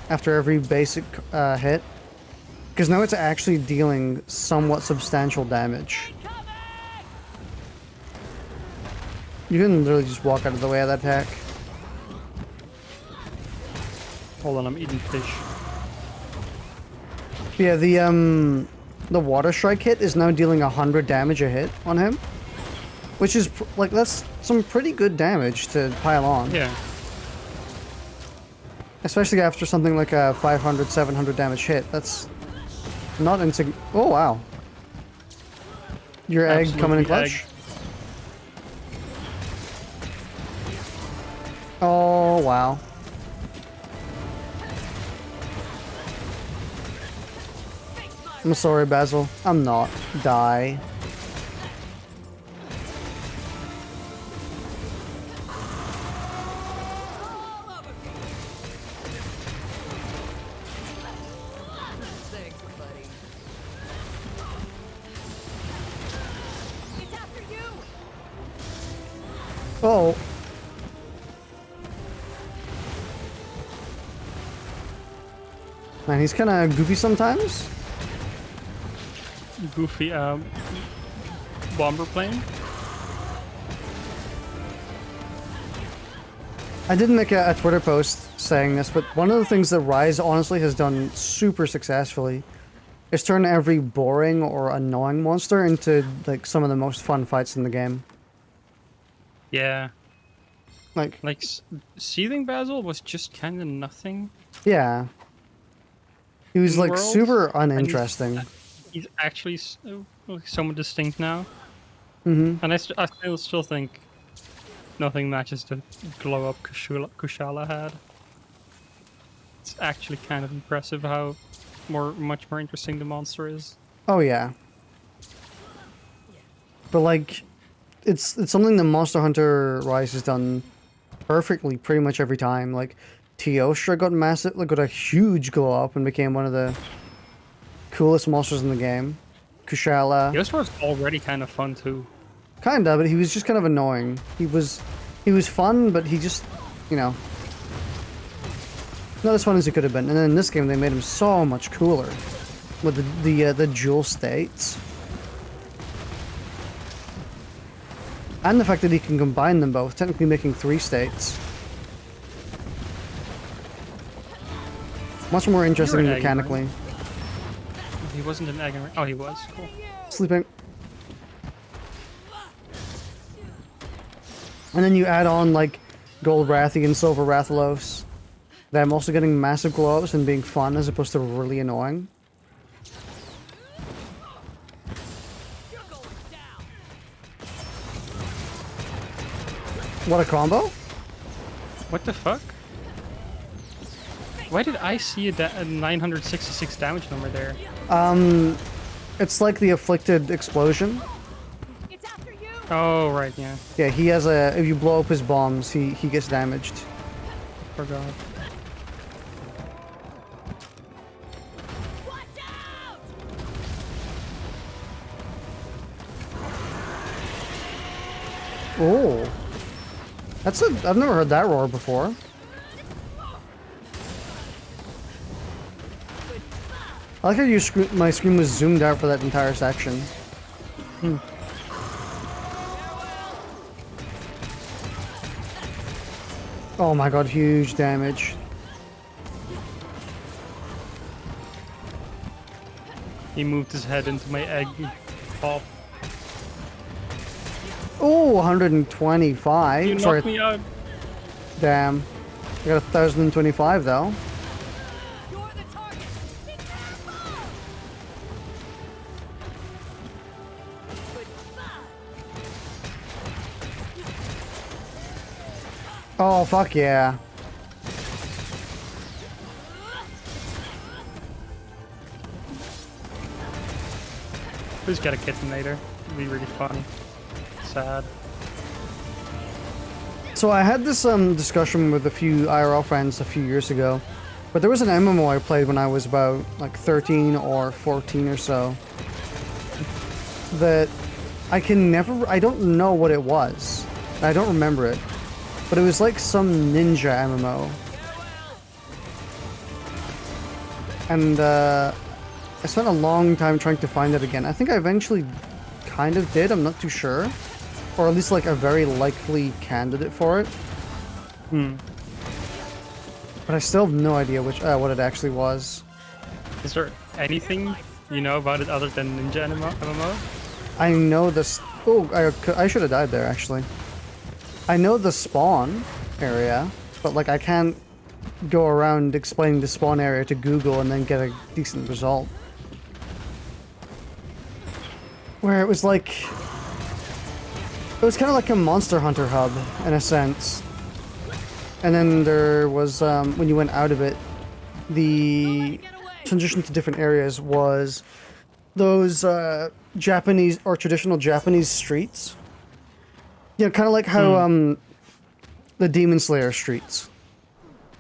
after every basic hit, because now it's actually dealing somewhat substantial damage. You can literally just walk out of the way of that attack. Hold on, I'm eating fish. Yeah, the water strike hit is now dealing 100 damage a hit on him, which is like that's some pretty good damage to pile on. Yeah. Especially after something like a 500, 700 damage hit. That's not insignificant. Oh wow. Your egg coming in Absolutely clutch. Oh wow. I'm sorry, Basil. I'm not. Die. Thanks, buddy. It's after you. Oh. Man, he's kind of goofy sometimes. Goofy bomber plane. I did make a Twitter post saying this, but one of the things that Rise honestly has done super successfully is turn every boring or annoying monster into like some of the most fun fights in the game. Yeah. Like, Seething Basil was just kind of nothing. yeah. He was in the like world, super and uninteresting. He's actually somewhat distinct now. Mm-hmm. And I still think nothing matches the glow up Kushala had. It's actually kind of impressive how much more interesting the monster is. Oh yeah. But like, it's something that Monster Hunter Rise has done perfectly pretty much every time. Like, Teostra got massive, like got a huge glow up and became one of the coolest monsters in the game. Kushala. Teostra was already kind of fun too. Kinda, but he was just kind of annoying. He was fun, but he just, you know, not as fun as he could have been. And then in this game, they made him so much cooler with the dual states, and the fact that he can combine them both, technically making 3 states. Much more interesting You're an egg, mechanically. right? He wasn't an egg. Oh, he was. Cool. Sleeping. And then you add on like Gold Rathy and Silver Rathalos. Them also getting massive glow-ups and being fun as opposed to really annoying. You're going down. What a combo! What the fuck? Why did I see a 966 damage number there? It's like the Afflicted Explosion. It's after you. Oh, right, yeah. Yeah, he has a... If you blow up his bombs, he gets damaged. Forgot. Watch out! Oh. That's a... I've never heard that roar before. I like how you my screen was zoomed out for that entire section. Oh my god, huge damage. He moved his head into my egg pop. Oh, 125. You Sorry, knocked me out. damn. I got 1,025 though. You're the target. Be careful! Oh, fuck yeah. Who's got a kittenator? It'd be really funny. Sad. So I had this discussion with a few IRL friends a few years ago, but there was an MMO I played when I was about like 13 or 14 or so that I don't know what it was. I don't remember it, but it was like some ninja MMO. And I spent a long time trying to find it again. I think I eventually kind of did, I'm not too sure. Or at least like a very likely candidate for it. But I still have no idea which what it actually was. Is there anything you know about it other than Ninja MMO? I know this. Oh, I should have died there actually. I know the spawn area, but like I can't go around explaining the spawn area to Google and then get a decent result. Where it was like, it was kind of like a Monster Hunter hub in a sense. And then there was, when you went out of it, the transition to different areas was those Japanese or traditional Japanese streets. You know, kind of like how the Demon Slayer streets,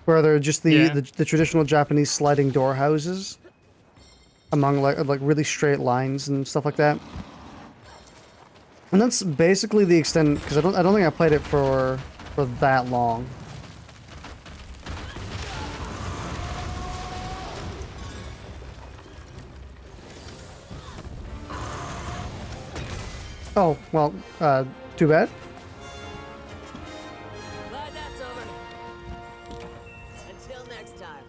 where they're just the traditional Japanese sliding door houses among like really straight lines and stuff like that. And that's basically the extent, because I don't think I played it for that long. Oh, well, too bad. Glad that's over. Until next time.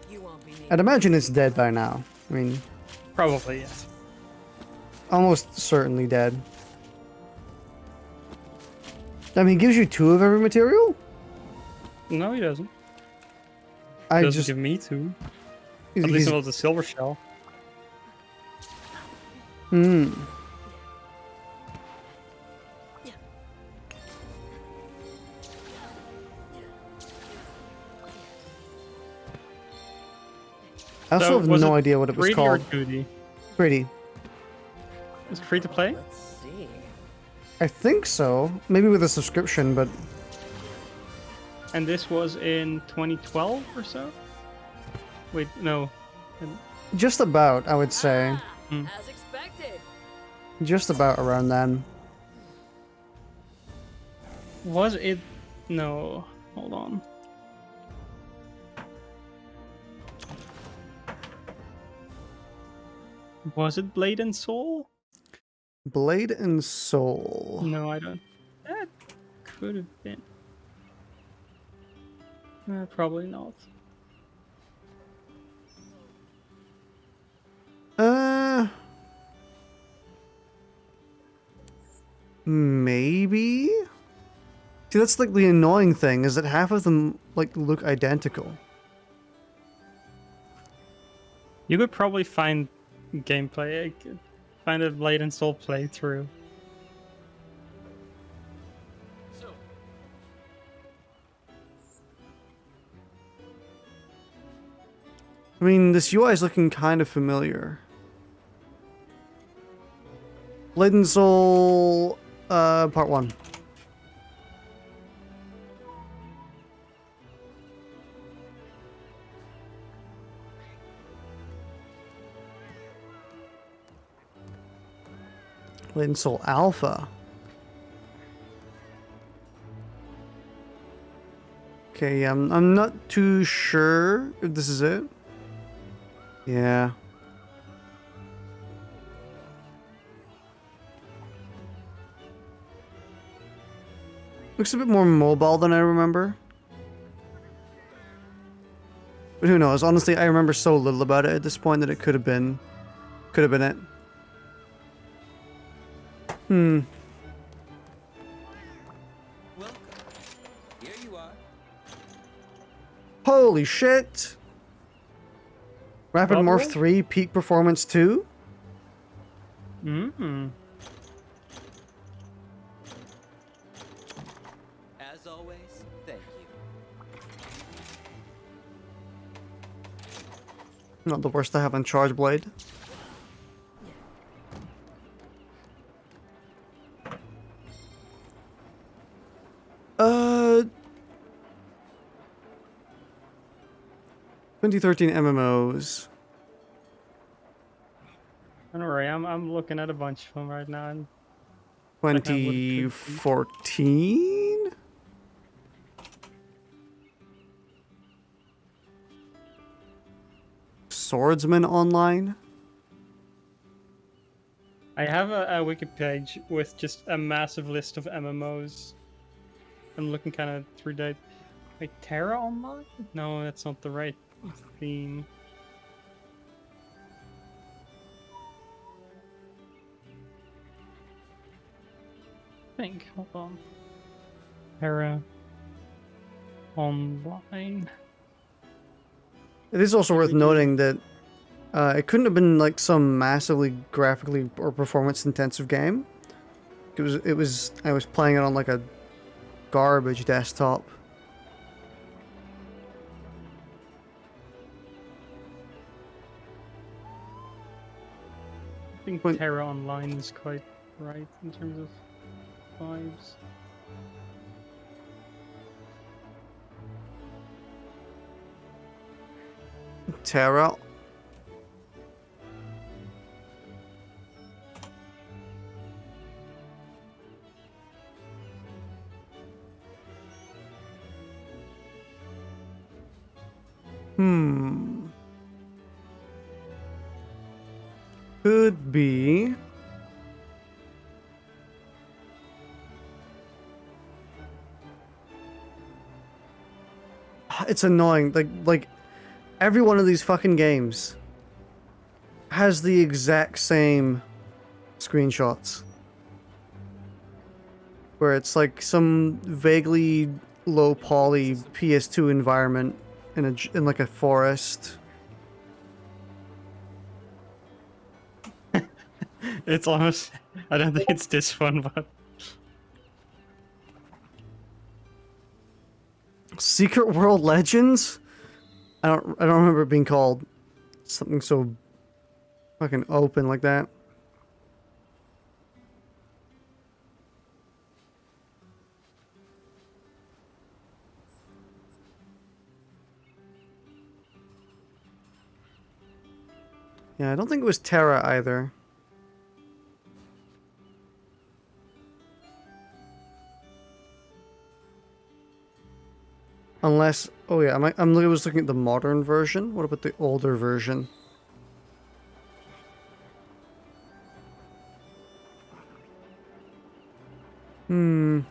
You won't be needing I'd imagine it's dead by now. I mean, Probably, yes. almost certainly dead. I mean, it gives you 2 of every material? No, he doesn't. I Doesn't just... give me 2. At he's- least not the silver shell. Hmm. I also So, have was no it idea what it was 3D called. or 2D? Pretty. Is it free to play? Let's see. I think so. Maybe with a subscription, but And this was in 2012 or so? Wait, no. just about, I would say. As expected. Just about around then. Was it? No. Hold on. Was it Blade and Soul? Blade and Soul. No, I don't. That could have been. Probably not. Maybe? See, that's like the annoying thing, is that half of them like look identical. You could probably find gameplay. I could find a Blade and Soul playthrough. I mean, this UI is looking kind of familiar. Blade and Soul, part 1. Blade and Soul Alpha. Okay, I'm not too sure if this is it. Yeah. Looks a bit more mobile than I remember. But who knows? Honestly, I remember so little about it at this point that it could have been it. Welcome. Here you are. Holy shit! Rapid Bubble? Morph 3 Peak Performance 2? Mm-hmm. As always, thank you. Not the worst I have on Charge Blade. Uh... 2013 MMOs. Don't worry, I'm looking at a bunch of them right now. And I would agree. 2014? Swordsman Online? I have a wiki page with just a massive list of MMOs. I'm looking kind of through that. Wait, Terra Online? No, that's not the right theme. Hold on. Terra Online. It is also worth noting that it couldn't have been like some massively graphically or performance intensive game. I was playing it on like a garbage desktop. I think Terra Online is quite right in terms of vibes. Terra. Could be. It's annoying. Like every one of these fucking games has the exact same screenshots. Where it's like some vaguely low poly PS2 environment in like a forest. It's almost. I don't think it's this one, but. Secret World Legends? I don't remember it being called something so fucking open like that. Yeah, I don't think it was Terra either. Unless, oh yeah, I was looking at the modern version. What about the older version? Ooh.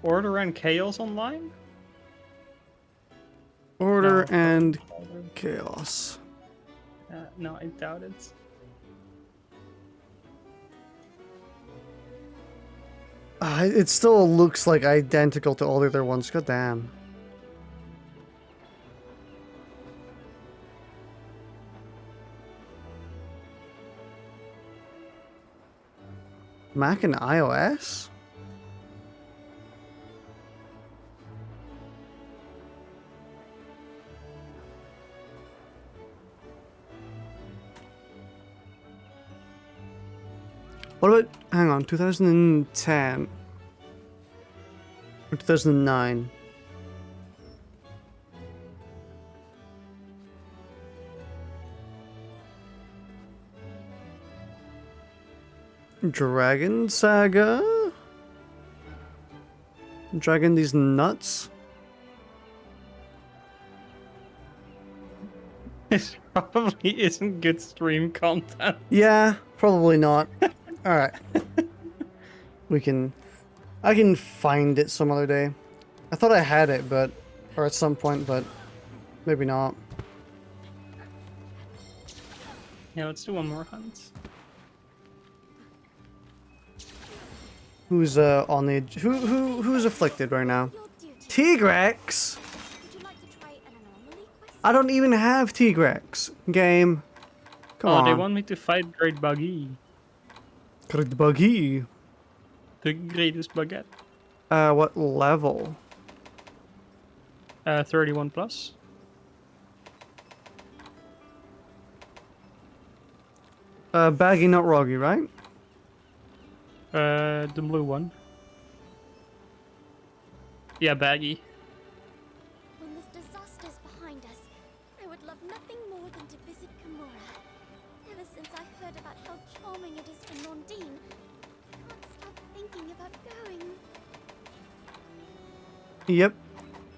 Order and Chaos Online? Order No. and Chaos. No, I doubt it. It still looks like identical to all the other ones. God damn. Mac and iOS? What about, hang on, 2010? Or 2009? Dragon Saga? Dragon these nuts? This probably isn't good stream content. Yeah, probably not. Alright. I can find it some other day. I thought I had it, or at some point, but maybe not. Yeah, let's do one more hunt. Who's on the who's afflicted right now? Your duty. Tigrex? Would you like to try an anomaly quest? I don't even have Tigrex. Game. Come Oh, on. they want me to fight Great Buggy. Great Buggy. The greatest baguette. What level? 31 plus. Baggy, not Roggy, right? The blue one. Yeah, Baggy. When this disaster's behind us, I would love nothing more than to visit Kimura. Ever since I heard about how charming it is for Nondine, I can't stop thinking about going. Yep.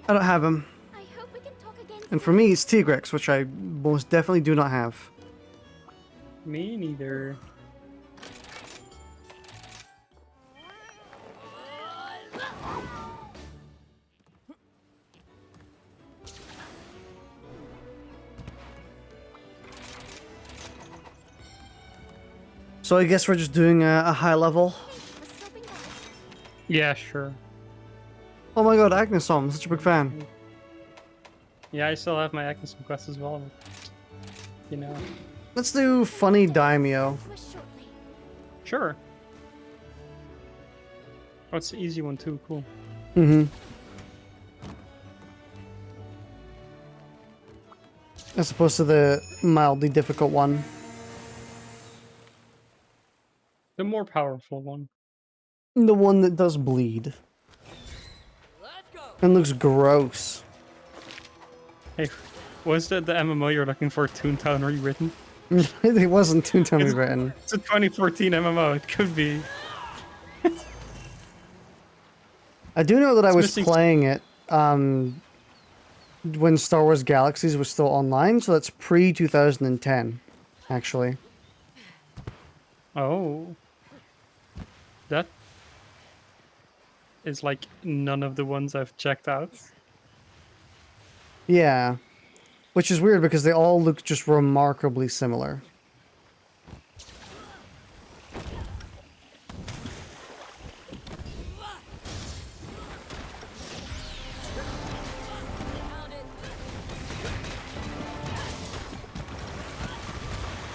I don't have him. I hope we can talk again. And for me, it's Tigrex, which I most definitely do not have. Me neither. So I guess we're just doing a high level. For stopping by. Yeah, sure. Oh my god, Agnes, I'm such a big fan. Yeah, I still have my Agnes quest as well. You know. Let's do funny daimyo. To us shortly. Sure. Oh, it's the easy one too. Cool. Mm-hmm. As opposed to the mildly difficult one. The more powerful one. The one that does bleed. Let's go. And looks gross. Hey, was that the MMO you're looking for, Toontown rewritten? It wasn't Toontown rewritten. It's a 2014 MMO. It could be. I do know that I was missing playing it when Star Wars Galaxies was still online, so that's pre-2010, actually. Oh. That is like none of the ones I've checked out. Yeah. Which is weird because they all look just remarkably similar.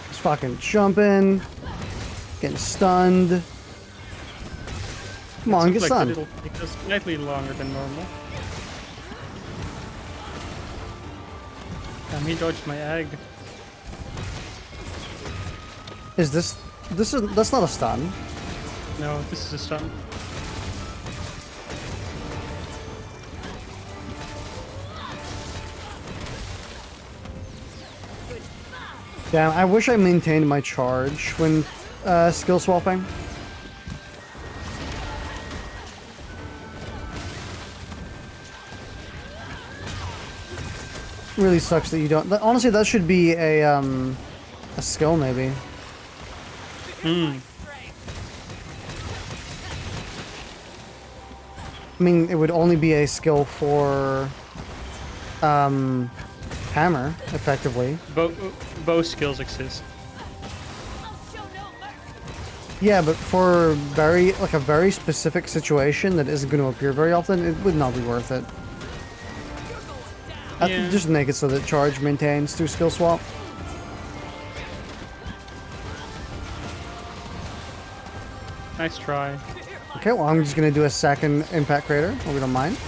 Just fucking jumping, getting stunned. Come on, get Seems like stunned. it'll take us slightly longer than normal. Damn, he dodged my egg. Is that's not a stun. No, this is a stun. Damn, I wish I maintained my charge when skill swapping. Really sucks that you don't. Honestly, that should be a skill maybe. Hmm. I mean, it would only be a skill for hammer, effectively. Both skills exist. I'll show no mercy. Yeah, but for a very specific situation that isn't going to appear very often, it would not be worth it. Yeah. Just make it so that charge maintains through skill swap. Nice try. Okay, well, I'm just going to do a second impact crater, if we don't mind.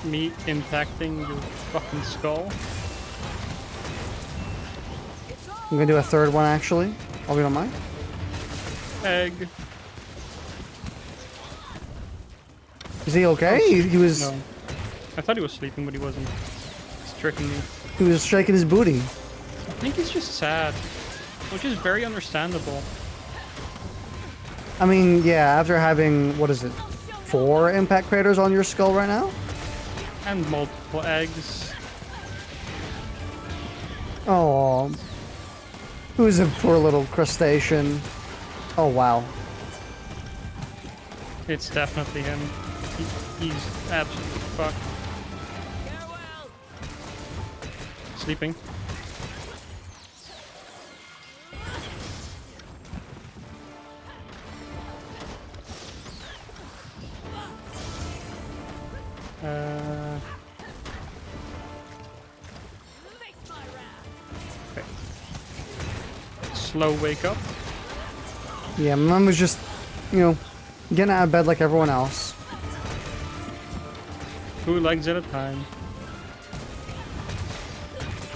Me impacting your fucking skull. I'm going to do a third one, actually, if we don't mind. Egg. Is he okay? He was No. I thought he was sleeping, but he wasn't. He's tricking me. he was shaking his booty. I think he's just sad. Which is very understandable. I mean, yeah, after having, what is it, 4 impact craters on your skull right now? And multiple eggs. Oh, who's a poor little crustacean? Oh, wow. It's definitely him. He's absolutely fucked. Farewell. Sleeping. Face my wrath. Okay. Slow wake up. Yeah, mine was just, getting out of bed like everyone else. 2 legs at a time.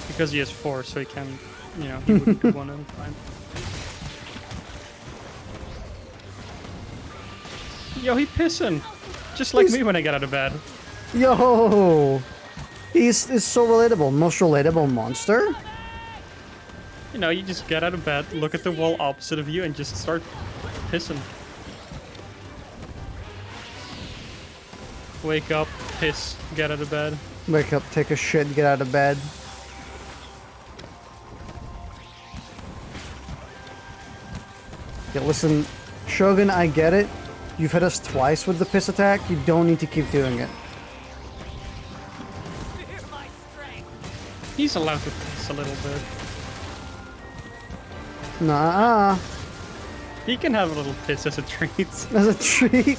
Because he has 4, so he can, he wouldn't do 1 at a time. Yo, he pissing! Just like me when I get out of bed. Yo! He's so relatable. Most relatable monster? You just get out of bed, look at the wall opposite of you, and just start pissing. Wake up, piss, get out of bed. Wake up, take a shit, get out of bed. Yeah, listen, Shogun, I get it. You've hit us twice with the piss attack. You don't need to keep doing it. Fear my strength. He's allowed to piss a little bit. Nah, He can have a little piss as a treat. as a treat.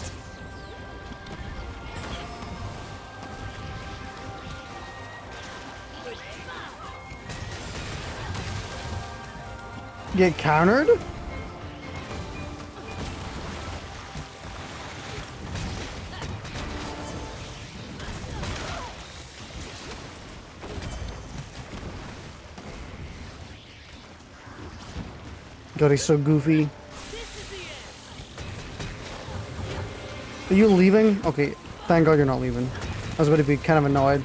Get countered? God, he's so goofy. Are you leaving? Okay, thank God you're not leaving. I was about to be kind of annoyed.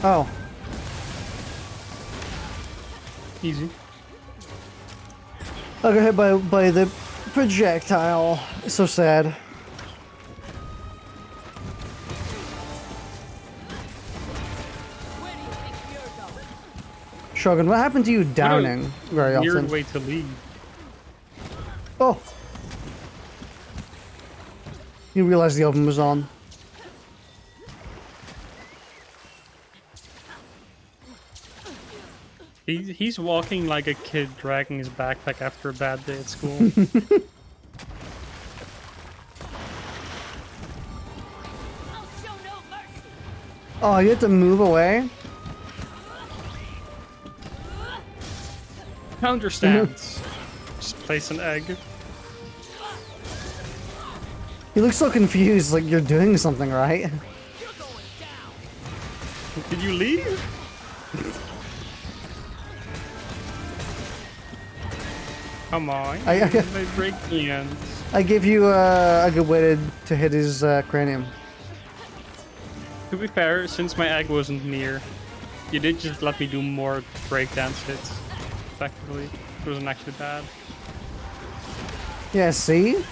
Oh. Easy. I got hit by the projectile. It's so sad. Where do you think you're going? Shogun, what happened to you downing very Weird often? way to leave. Oh. You realized the oven was on. He's walking like a kid dragging his backpack after a bad day at school. I'll show no mercy. Oh, you have to move away? Counter stance. Just place an egg. You look so confused, like you're doing something, right? You're going down. Did you leave? Come on. They break the ends. I gave you a good way to hit his cranium. To be fair, since my egg wasn't near, you did just let me do more breakdance hits. Effectively. It wasn't actually bad. Yeah, see?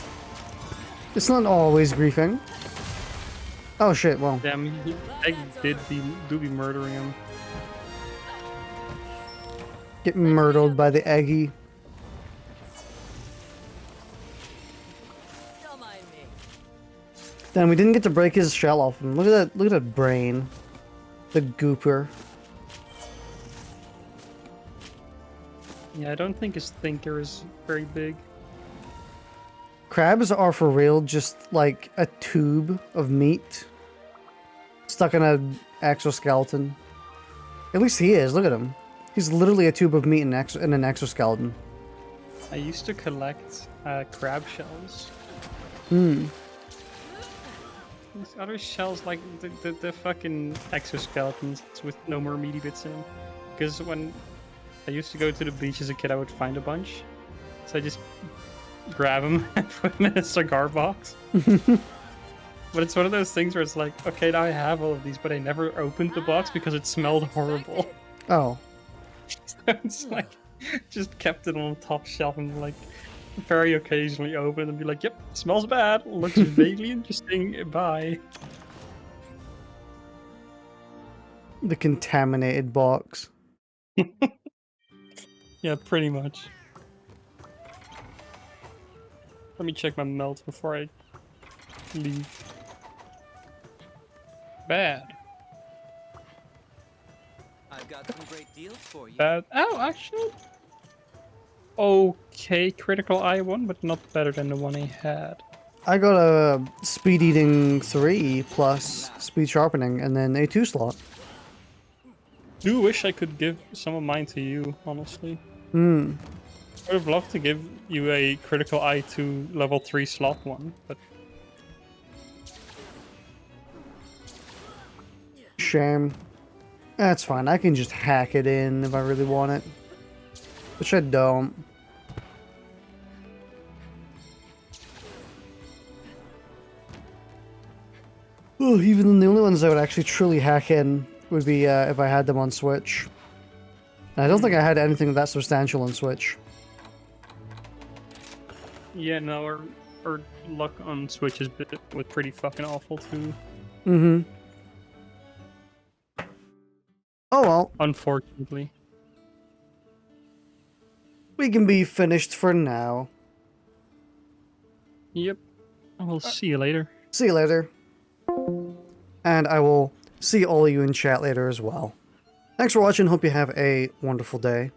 It's not always griefing. Oh shit, well. Damn, egg do be murdering him. Get murdered by the eggy. Don't mind me. Damn, we didn't get to break his shell off him. Look at that brain. The gooper. Yeah, I don't think his thinker is very big. Crabs are for real just like a tube of meat stuck in an exoskeleton. At least he is, look at him. He's literally a tube of meat in an exoskeleton. I used to collect crab shells. Hmm. These other shells, like the fucking exoskeletons with no more meaty bits in them. Because when I used to go to the beach as a kid, I would find a bunch. So I just grab them and put them in a cigar box. But it's one of those things where it's like, okay, now I have all of these, but I never opened the box because it smelled horrible. Oh. So it's like, just kept it on the top shelf and like very occasionally open and be like, yep, smells bad, looks vaguely interesting, bye. The contaminated box. Yeah, pretty much. Let me check my melt before I leave. Bad. I've got some great deals for you. Bad. Oh, actually. Okay, critical eye one, but not better than the one I had. I got a speed eating 3 plus speed sharpening and then a 2 slot. Do wish I could give some of mine to you, honestly. Hmm. I would have loved to give you a critical eye 2 level 3 slot one, but Shame. That's fine. I can just hack it in if I really want it. Which I don't. Oh, even then, the only ones I would actually truly hack in would be if I had them on Switch. And I don't think I had anything that substantial on Switch. yeah, no, our luck on Switch was pretty fucking awful too. Mm-hmm. Oh well, Unfortunately. we can be finished for now. Yep. I will see you later. See you later. And I will see all of you in chat later as well. Thanks for watching. Hope you have a wonderful day.